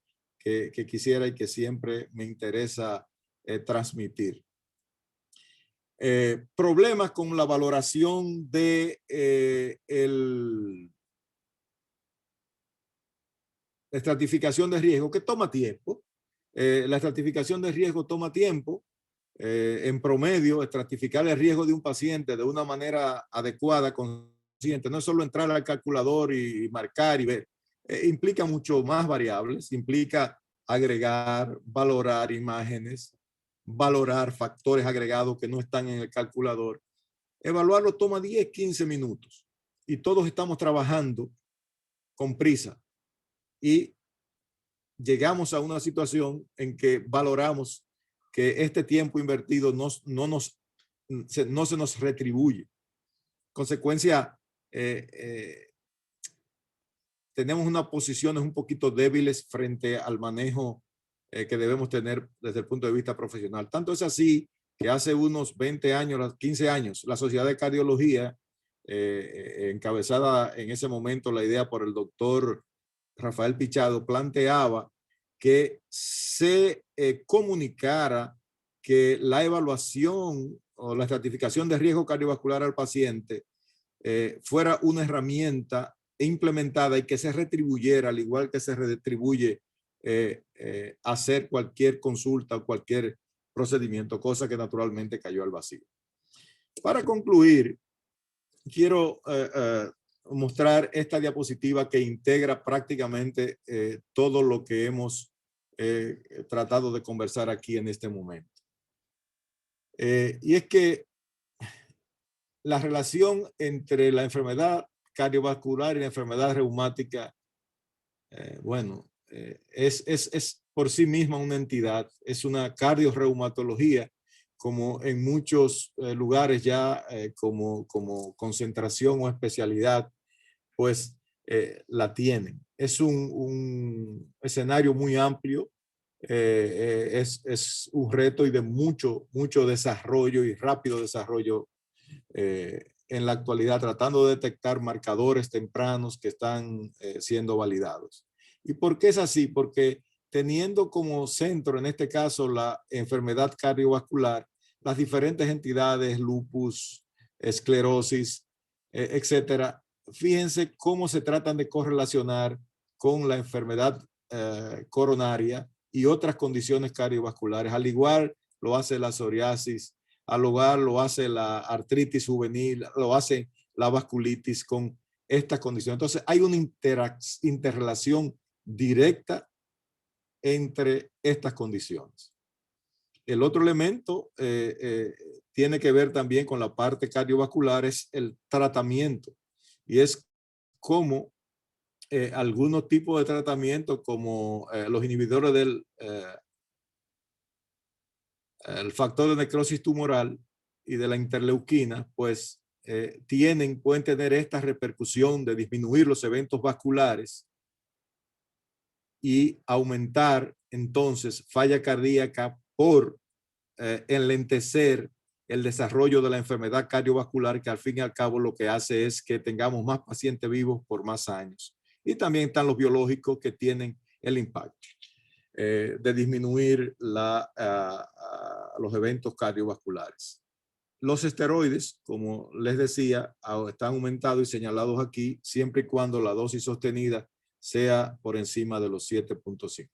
quisiera y que siempre me interesa transmitir. Problemas con la valoración de la estratificación de riesgo, que toma tiempo. La estratificación de riesgo toma tiempo. En promedio, estratificar el riesgo de un paciente de una manera adecuada, consciente, no es solo entrar al calculador y marcar y ver. Implica mucho más variables, implica agregar, valorar imágenes, valorar factores agregados que no están en el calculador. Evaluarlo toma 10, 15 minutos y todos estamos trabajando con prisa y llegamos a una situación en que valoramos que este tiempo invertido no se nos retribuye. Consecuencia, tenemos unas posiciones un poquito débiles frente al manejo que debemos tener desde el punto de vista profesional. Tanto es así que hace unos 20 años, 15 años, la Sociedad de Cardiología, encabezada en ese momento la idea por el doctor Rafael Pichado, planteaba que se comunicara que la evaluación o la estratificación de riesgo cardiovascular al paciente fuera una herramienta implementada y que se retribuyera, al igual que se retribuye hacer cualquier consulta o cualquier procedimiento, cosa que naturalmente cayó al vacío. Para concluir, quiero mostrar esta diapositiva que integra prácticamente todo lo que hemos tratado de conversar aquí en este momento. Y es que la relación entre la enfermedad cardiovascular y la enfermedad reumática, es por sí misma una entidad, es una cardiorreumatología, como en muchos lugares ya como concentración o especialidad, pues la tienen. Es un escenario muy amplio, es un reto y de mucho desarrollo y rápido desarrollo en la actualidad, tratando de detectar marcadores tempranos que están siendo validados. ¿Y por qué es así? Porque teniendo como centro, en este caso, la enfermedad cardiovascular, las diferentes entidades, lupus, esclerosis, etcétera, fíjense cómo se tratan de correlacionar con la enfermedad coronaria y otras condiciones cardiovasculares. Al igual lo hace la psoriasis, al igual lo hace la artritis juvenil, lo hace la vasculitis con estas condiciones. Entonces hay una interrelación directa entre estas condiciones. El otro elemento tiene que ver también con la parte cardiovascular, es el tratamiento. Y es cómo algunos tipos de tratamiento, como los inhibidores del el factor de necrosis tumoral y de la interleuquina, pues pueden tener esta repercusión de disminuir los eventos vasculares y aumentar entonces falla cardíaca por enlentecer el desarrollo de la enfermedad cardiovascular, que al fin y al cabo lo que hace es que tengamos más pacientes vivos por más años. Y también están los biológicos que tienen el impacto de disminuir los eventos cardiovasculares. Los esteroides, como les decía, están aumentados y señalados aquí siempre y cuando la dosis sostenida sea por encima de los 7.5.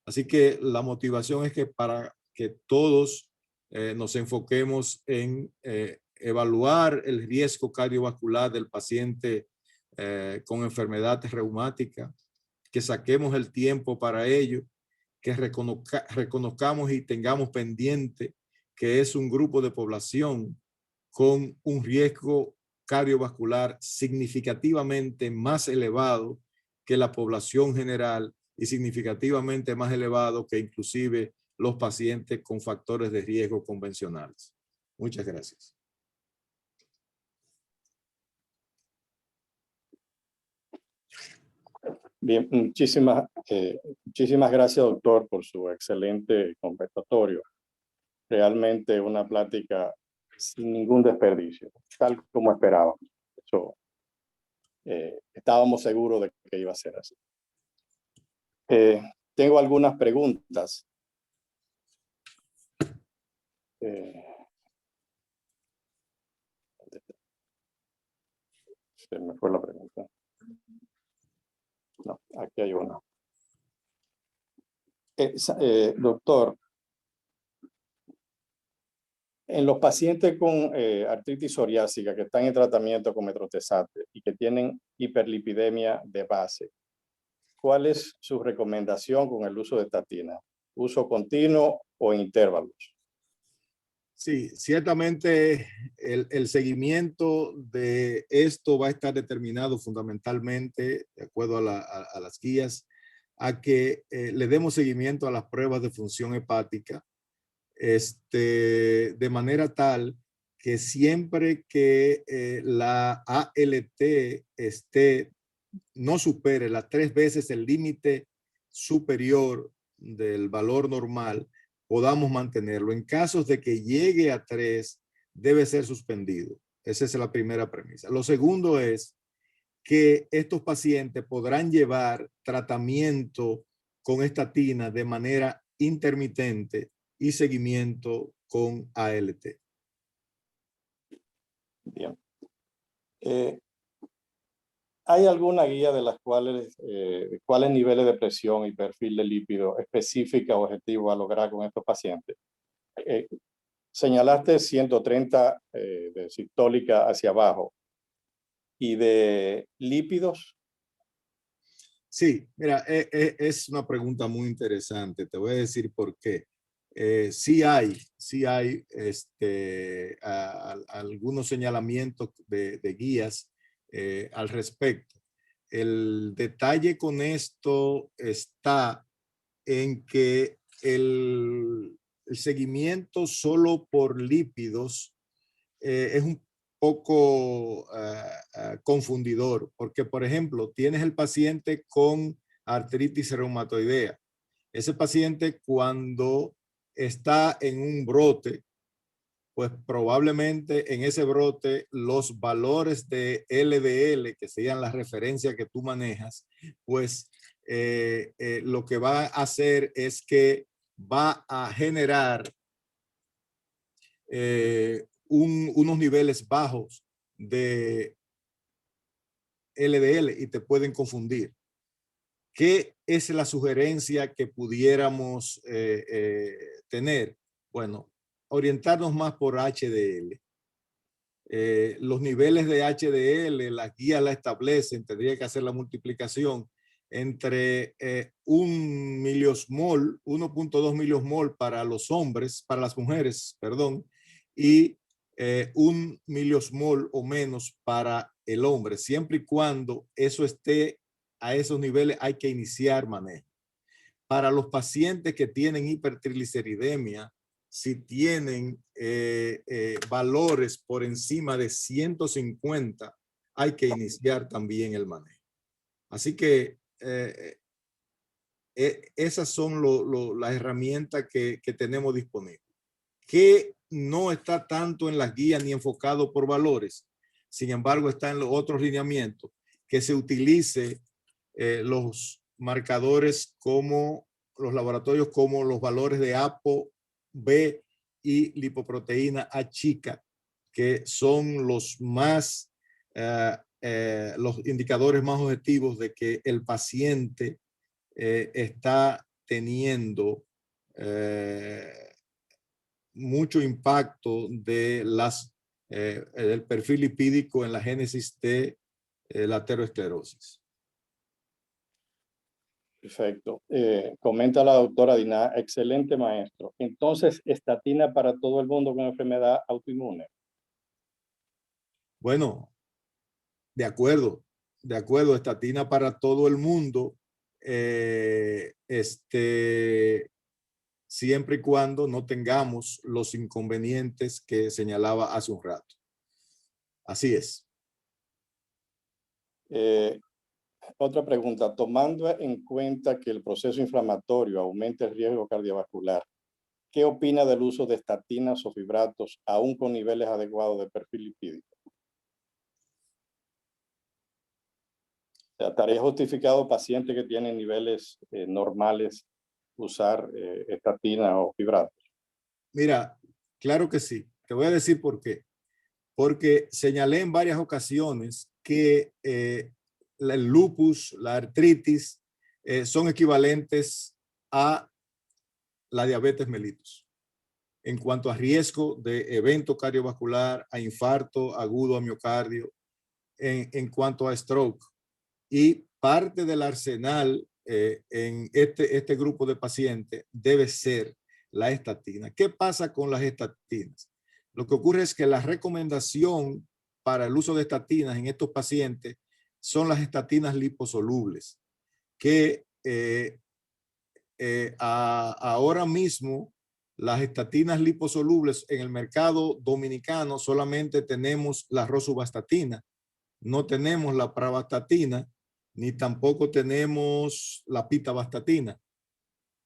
Así que la motivación es que para que todos nos enfoquemos en evaluar el riesgo cardiovascular del paciente con enfermedades reumáticas, que saquemos el tiempo para ello, que reconozcamos y tengamos pendiente que es un grupo de población con un riesgo cardiovascular significativamente más elevado que la población general y significativamente más elevado que inclusive los pacientes con factores de riesgo convencionales. Muchas gracias. Bien, muchísimas gracias, doctor, por su excelente conversatorio. Realmente una plática sin ningún desperdicio, tal como esperábamos. Eso, estábamos seguros de que iba a ser así. Tengo algunas preguntas. Se me fue la pregunta. No, aquí hay una. Doctor, en los pacientes con artritis psoriásica que están en tratamiento con metotrexato y que tienen hiperlipidemia de base, ¿cuál es su recomendación con el uso de estatina? ¿Uso continuo o en intervalos? Sí, ciertamente el seguimiento de esto va a estar determinado fundamentalmente, de acuerdo a las guías, a que le demos seguimiento a las pruebas de función hepática, de manera tal que siempre que la ALT no supere las 3 veces el límite superior del valor normal, podamos mantenerlo. En casos de que llegue a 3, debe ser suspendido. Esa es la primera premisa. Lo segundo es que estos pacientes podrán llevar tratamiento con estatina de manera intermitente y seguimiento con ALT. Bien. ¿Hay alguna guía de las cuales, cuáles niveles de presión y perfil de lípido específica o objetivo a lograr con estos pacientes? Señalaste 130 de sistólica hacia abajo. ¿Y de lípidos? Sí, mira, es una pregunta muy interesante. Te voy a decir por qué. Sí hay algunos señalamientos de guías al respecto. El detalle con esto está en que el seguimiento solo por lípidos es un poco confundidor, porque por ejemplo, tienes el paciente con artritis reumatoidea. Ese paciente cuando está en un brote, pues probablemente en ese brote los valores de LDL, que serían las referencias que tú manejas, pues lo que va a hacer es que va a generar unos niveles bajos de LDL y te pueden confundir. ¿Qué es la sugerencia que pudiéramos tener? Bueno, orientarnos más por HDL. Los niveles de HDL, las guías la establecen, tendría que hacer la multiplicación entre 1 miliosmol, 1.2 miliosmol para los hombres, para las mujeres, perdón, y 1 miliosmol o menos para el hombre. Siempre y cuando eso esté a esos niveles, hay que iniciar manejo. Para los pacientes que tienen hipertrigliceridemia, si tienen valores por encima de 150, hay que iniciar también el manejo. Así que esas son las herramientas que tenemos disponibles. Que no está tanto en las guías ni enfocado por valores. Sin embargo, está en los otros lineamientos, que se utilice los marcadores como los laboratorios como los valores de ApoB y lipoproteína A chica, que son los más los indicadores más objetivos de que el paciente está teniendo mucho impacto de las del perfil lipídico en la génesis de la aterosclerosis. Perfecto. Comenta la doctora Dina, excelente maestro. Entonces, estatina para todo el mundo con enfermedad autoinmune. Bueno, de acuerdo, estatina para todo el mundo, siempre y cuando no tengamos los inconvenientes que señalaba hace un rato. Así es. Otra pregunta, tomando en cuenta que el proceso inflamatorio aumenta el riesgo cardiovascular, ¿qué opina del uso de estatinas o fibratos aún con niveles adecuados de perfil lipídico? O sea, ¿estaría justificado pacientes que tienen niveles normales usar estatina o fibratos? Mira, claro que sí. Te voy a decir por qué. Porque señalé en varias ocasiones que el lupus, la artritis, son equivalentes a la diabetes mellitus en cuanto a riesgo de evento cardiovascular, a infarto agudo a miocardio, en cuanto a stroke. Y parte del arsenal en este grupo de pacientes debe ser la estatina. ¿Qué pasa con las estatinas? Lo que ocurre es que la recomendación para el uso de estatinas en estos pacientes son las estatinas liposolubles, que ahora mismo las estatinas liposolubles en el mercado dominicano solamente tenemos la rosuvastatina, no tenemos la pravastatina, ni tampoco tenemos la pitavastatina.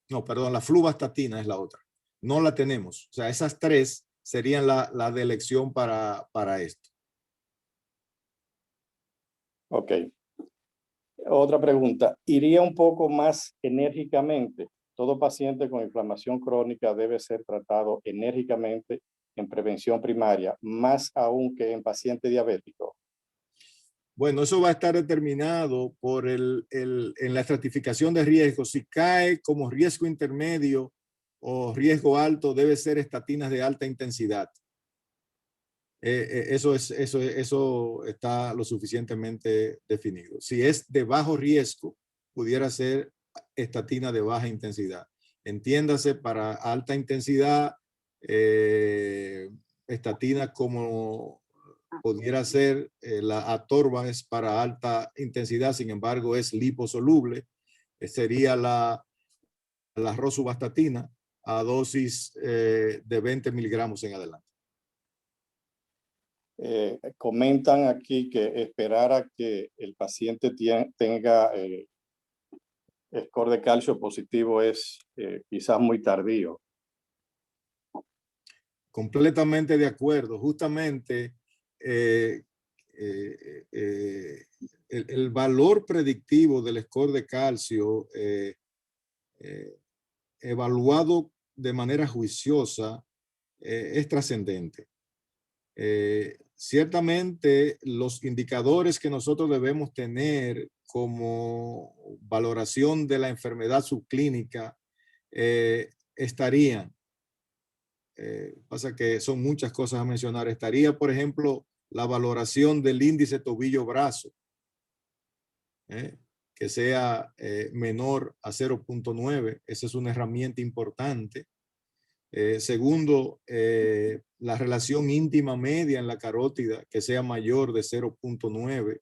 No, perdón, la fluvastatina es la otra. No la tenemos. O sea, esas tres serían la de elección para esto. Ok. Otra pregunta, ¿iría un poco más enérgicamente? Todo paciente con inflamación crónica debe ser tratado enérgicamente en prevención primaria, más aún que en paciente diabético. Bueno, eso va a estar determinado por en la estratificación de riesgo. Si cae como riesgo intermedio o riesgo alto, debe ser estatinas de alta intensidad. Eso está lo suficientemente definido. Si es de bajo riesgo, pudiera ser estatina de baja intensidad. Entiéndase, para alta intensidad, estatina como pudiera ser la atorva es para alta intensidad, sin embargo es liposoluble, sería la rosuvastatina a dosis de 20 miligramos en adelante. Comentan aquí que esperar a que el paciente tenga score de calcio positivo es quizás muy tardío. Completamente de acuerdo. Justamente el valor predictivo del score de calcio evaluado de manera juiciosa es trascendente. Ciertamente los indicadores que nosotros debemos tener como valoración de la enfermedad subclínica estarían, pasa que son muchas cosas a mencionar, estaría por ejemplo la valoración del índice tobillo-brazo, que sea menor a 0.9, esa es una herramienta importante. Segundo, la relación íntima media en la carótida que sea mayor de 0.9.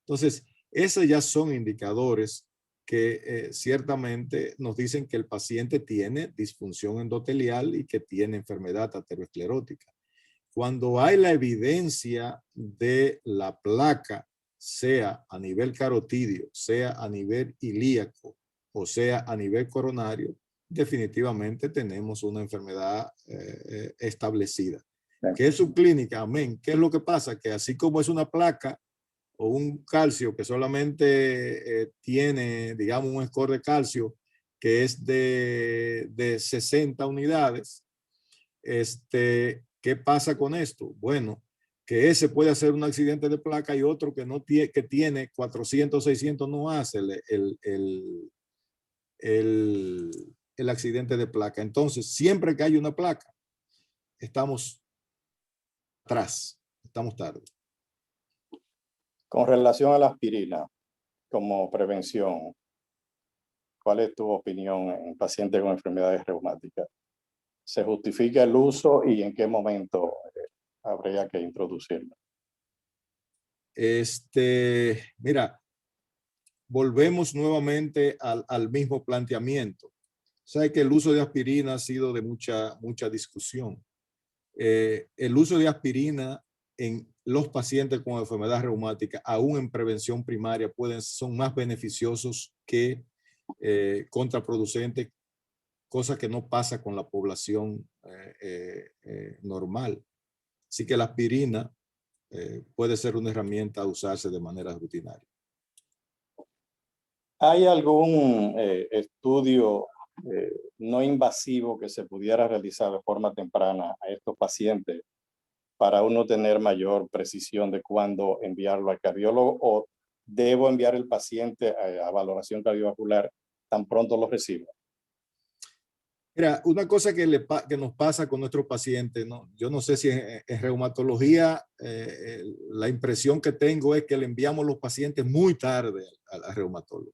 Entonces, esos ya son indicadores que ciertamente nos dicen que el paciente tiene disfunción endotelial y que tiene enfermedad aterosclerótica. Cuando hay la evidencia de la placa, sea a nivel carotidio, sea a nivel ilíaco o sea a nivel coronario, definitivamente tenemos una enfermedad establecida. ¿Qué es subclínica? Amén. ¿Qué es lo que pasa? Que así como es una placa o un calcio que solamente tiene, digamos, un score de calcio que es de 60 unidades, ¿qué pasa con esto? Bueno, que ese puede hacer un accidente de placa y otro que no tiene, que tiene 400, 600 no hace el accidente de placa. Entonces, siempre que hay una placa, estamos atrás, estamos tarde. Con relación a la aspirina como prevención, ¿cuál es tu opinión en pacientes con enfermedades reumáticas? ¿Se justifica el uso y en qué momento habría que introducirlo? Mira, volvemos nuevamente al mismo planteamiento. Sabe que el uso de aspirina ha sido de mucha discusión. El uso de aspirina en los pacientes con enfermedad reumática, aún en prevención primaria, son más beneficiosos que contraproducentes, cosa que no pasa con la población normal. Así que la aspirina puede ser una herramienta a usarse de manera rutinaria. ¿Hay algún estudio no invasivo que se pudiera realizar de forma temprana a estos pacientes para uno tener mayor precisión de cuándo enviarlo al cardiólogo, o debo enviar el paciente a valoración cardiovascular tan pronto lo reciba? Mira, una cosa que nos pasa con nuestros pacientes, ¿no? Yo no sé si en reumatología la impresión que tengo es que le enviamos los pacientes muy tarde al reumatólogo.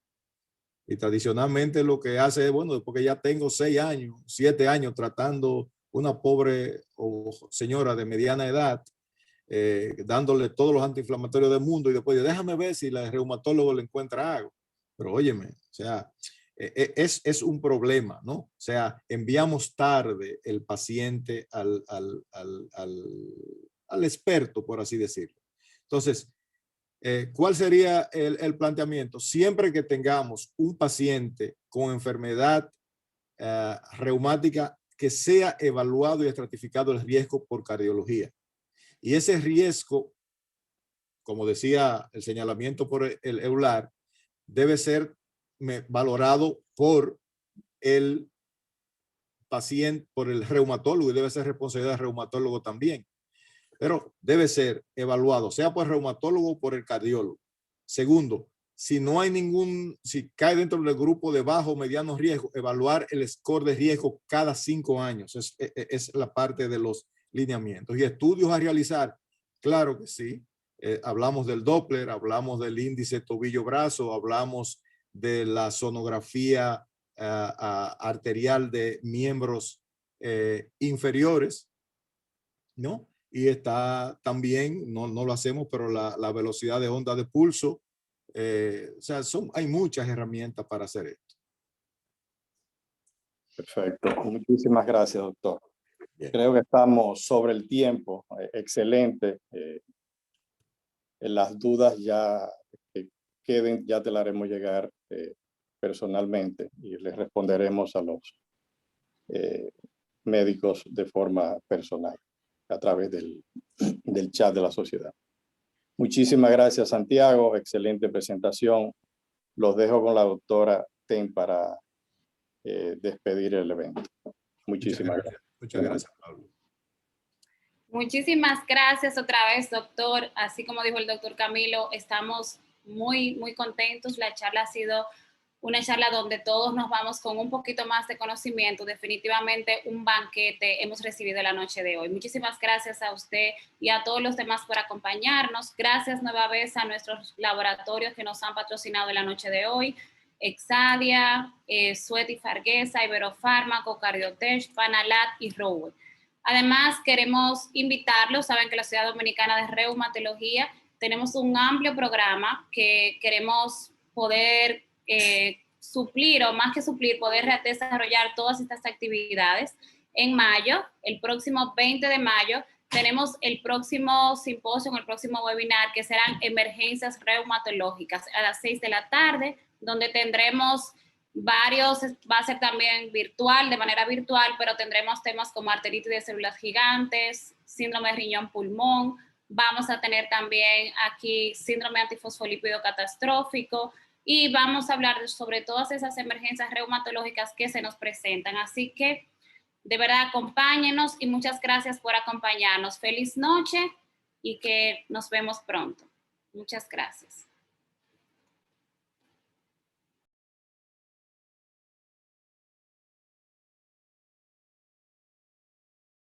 Y tradicionalmente lo que hace es, bueno, porque ya tengo 6 años, 7 años tratando una pobre señora de mediana edad, dándole todos los antiinflamatorios del mundo, y después déjame ver si el reumatólogo le encuentra algo. Pero óyeme, o sea, es un problema, ¿no? O sea, enviamos tarde el paciente al experto, por así decirlo. Entonces, ¿cuál sería el planteamiento? Siempre que tengamos un paciente con enfermedad reumática, que sea evaluado y estratificado el riesgo por cardiología. Y ese riesgo, como decía el señalamiento por el EULAR, debe ser valorado por el paciente, por el reumatólogo, y debe ser responsabilidad del reumatólogo también. Pero debe ser evaluado, sea por el reumatólogo o por el cardiólogo. Segundo, si no hay si cae dentro del grupo de bajo o mediano riesgo, evaluar el score de riesgo cada 5 años. Es la parte de los lineamientos. Y estudios a realizar, claro que sí. Hablamos del Doppler, hablamos del índice tobillo-brazo, hablamos de la sonografía arterial de miembros inferiores, ¿no? Y está también, no lo hacemos, pero la velocidad de onda de pulso. O sea, hay muchas herramientas para hacer esto. Perfecto. Muchísimas gracias, doctor. Bien. Creo que estamos sobre el tiempo. Excelente. Las dudas ya que queden, ya te las haremos llegar personalmente y les responderemos a los médicos de forma personal a través del chat de la sociedad. Muchísimas gracias, Santiago. Excelente presentación. Los dejo con la doctora Ten para despedir el evento. Muchísimas gracias. Muchas gracias, Pablo. Muchísimas gracias otra vez, doctor. Así como dijo el doctor Camilo, estamos muy contentos. La charla ha sido una charla donde todos nos vamos con un poquito más de conocimiento. Definitivamente un banquete hemos recibido la noche de hoy. Muchísimas gracias a usted y a todos los demás por acompañarnos. Gracias nueva vez a nuestros laboratorios que nos han patrocinado en la noche de hoy: Exadia, Sueti Farguesa, Iberofármaco, Cardiotech, Panalat y Rowe. Además, queremos invitarlos. Saben que la Sociedad Dominicana de Reumatología tenemos un amplio programa que queremos poder suplir, o más que suplir, poder desarrollar todas estas actividades. En mayo, el próximo 20 de mayo, tenemos el próximo simposio, el próximo webinar, que serán emergencias reumatológicas a las 6 de la tarde, donde tendremos varios, va a ser también virtual, de manera virtual, pero tendremos temas como arteritis de células gigantes, síndrome de riñón-pulmón. Vamos a tener también aquí síndrome antifosfolípido catastrófico, y vamos a hablar sobre todas esas emergencias reumatológicas que se nos presentan. Así que, de verdad, acompáñenos y muchas gracias por acompañarnos. Feliz noche y que nos vemos pronto. Muchas gracias.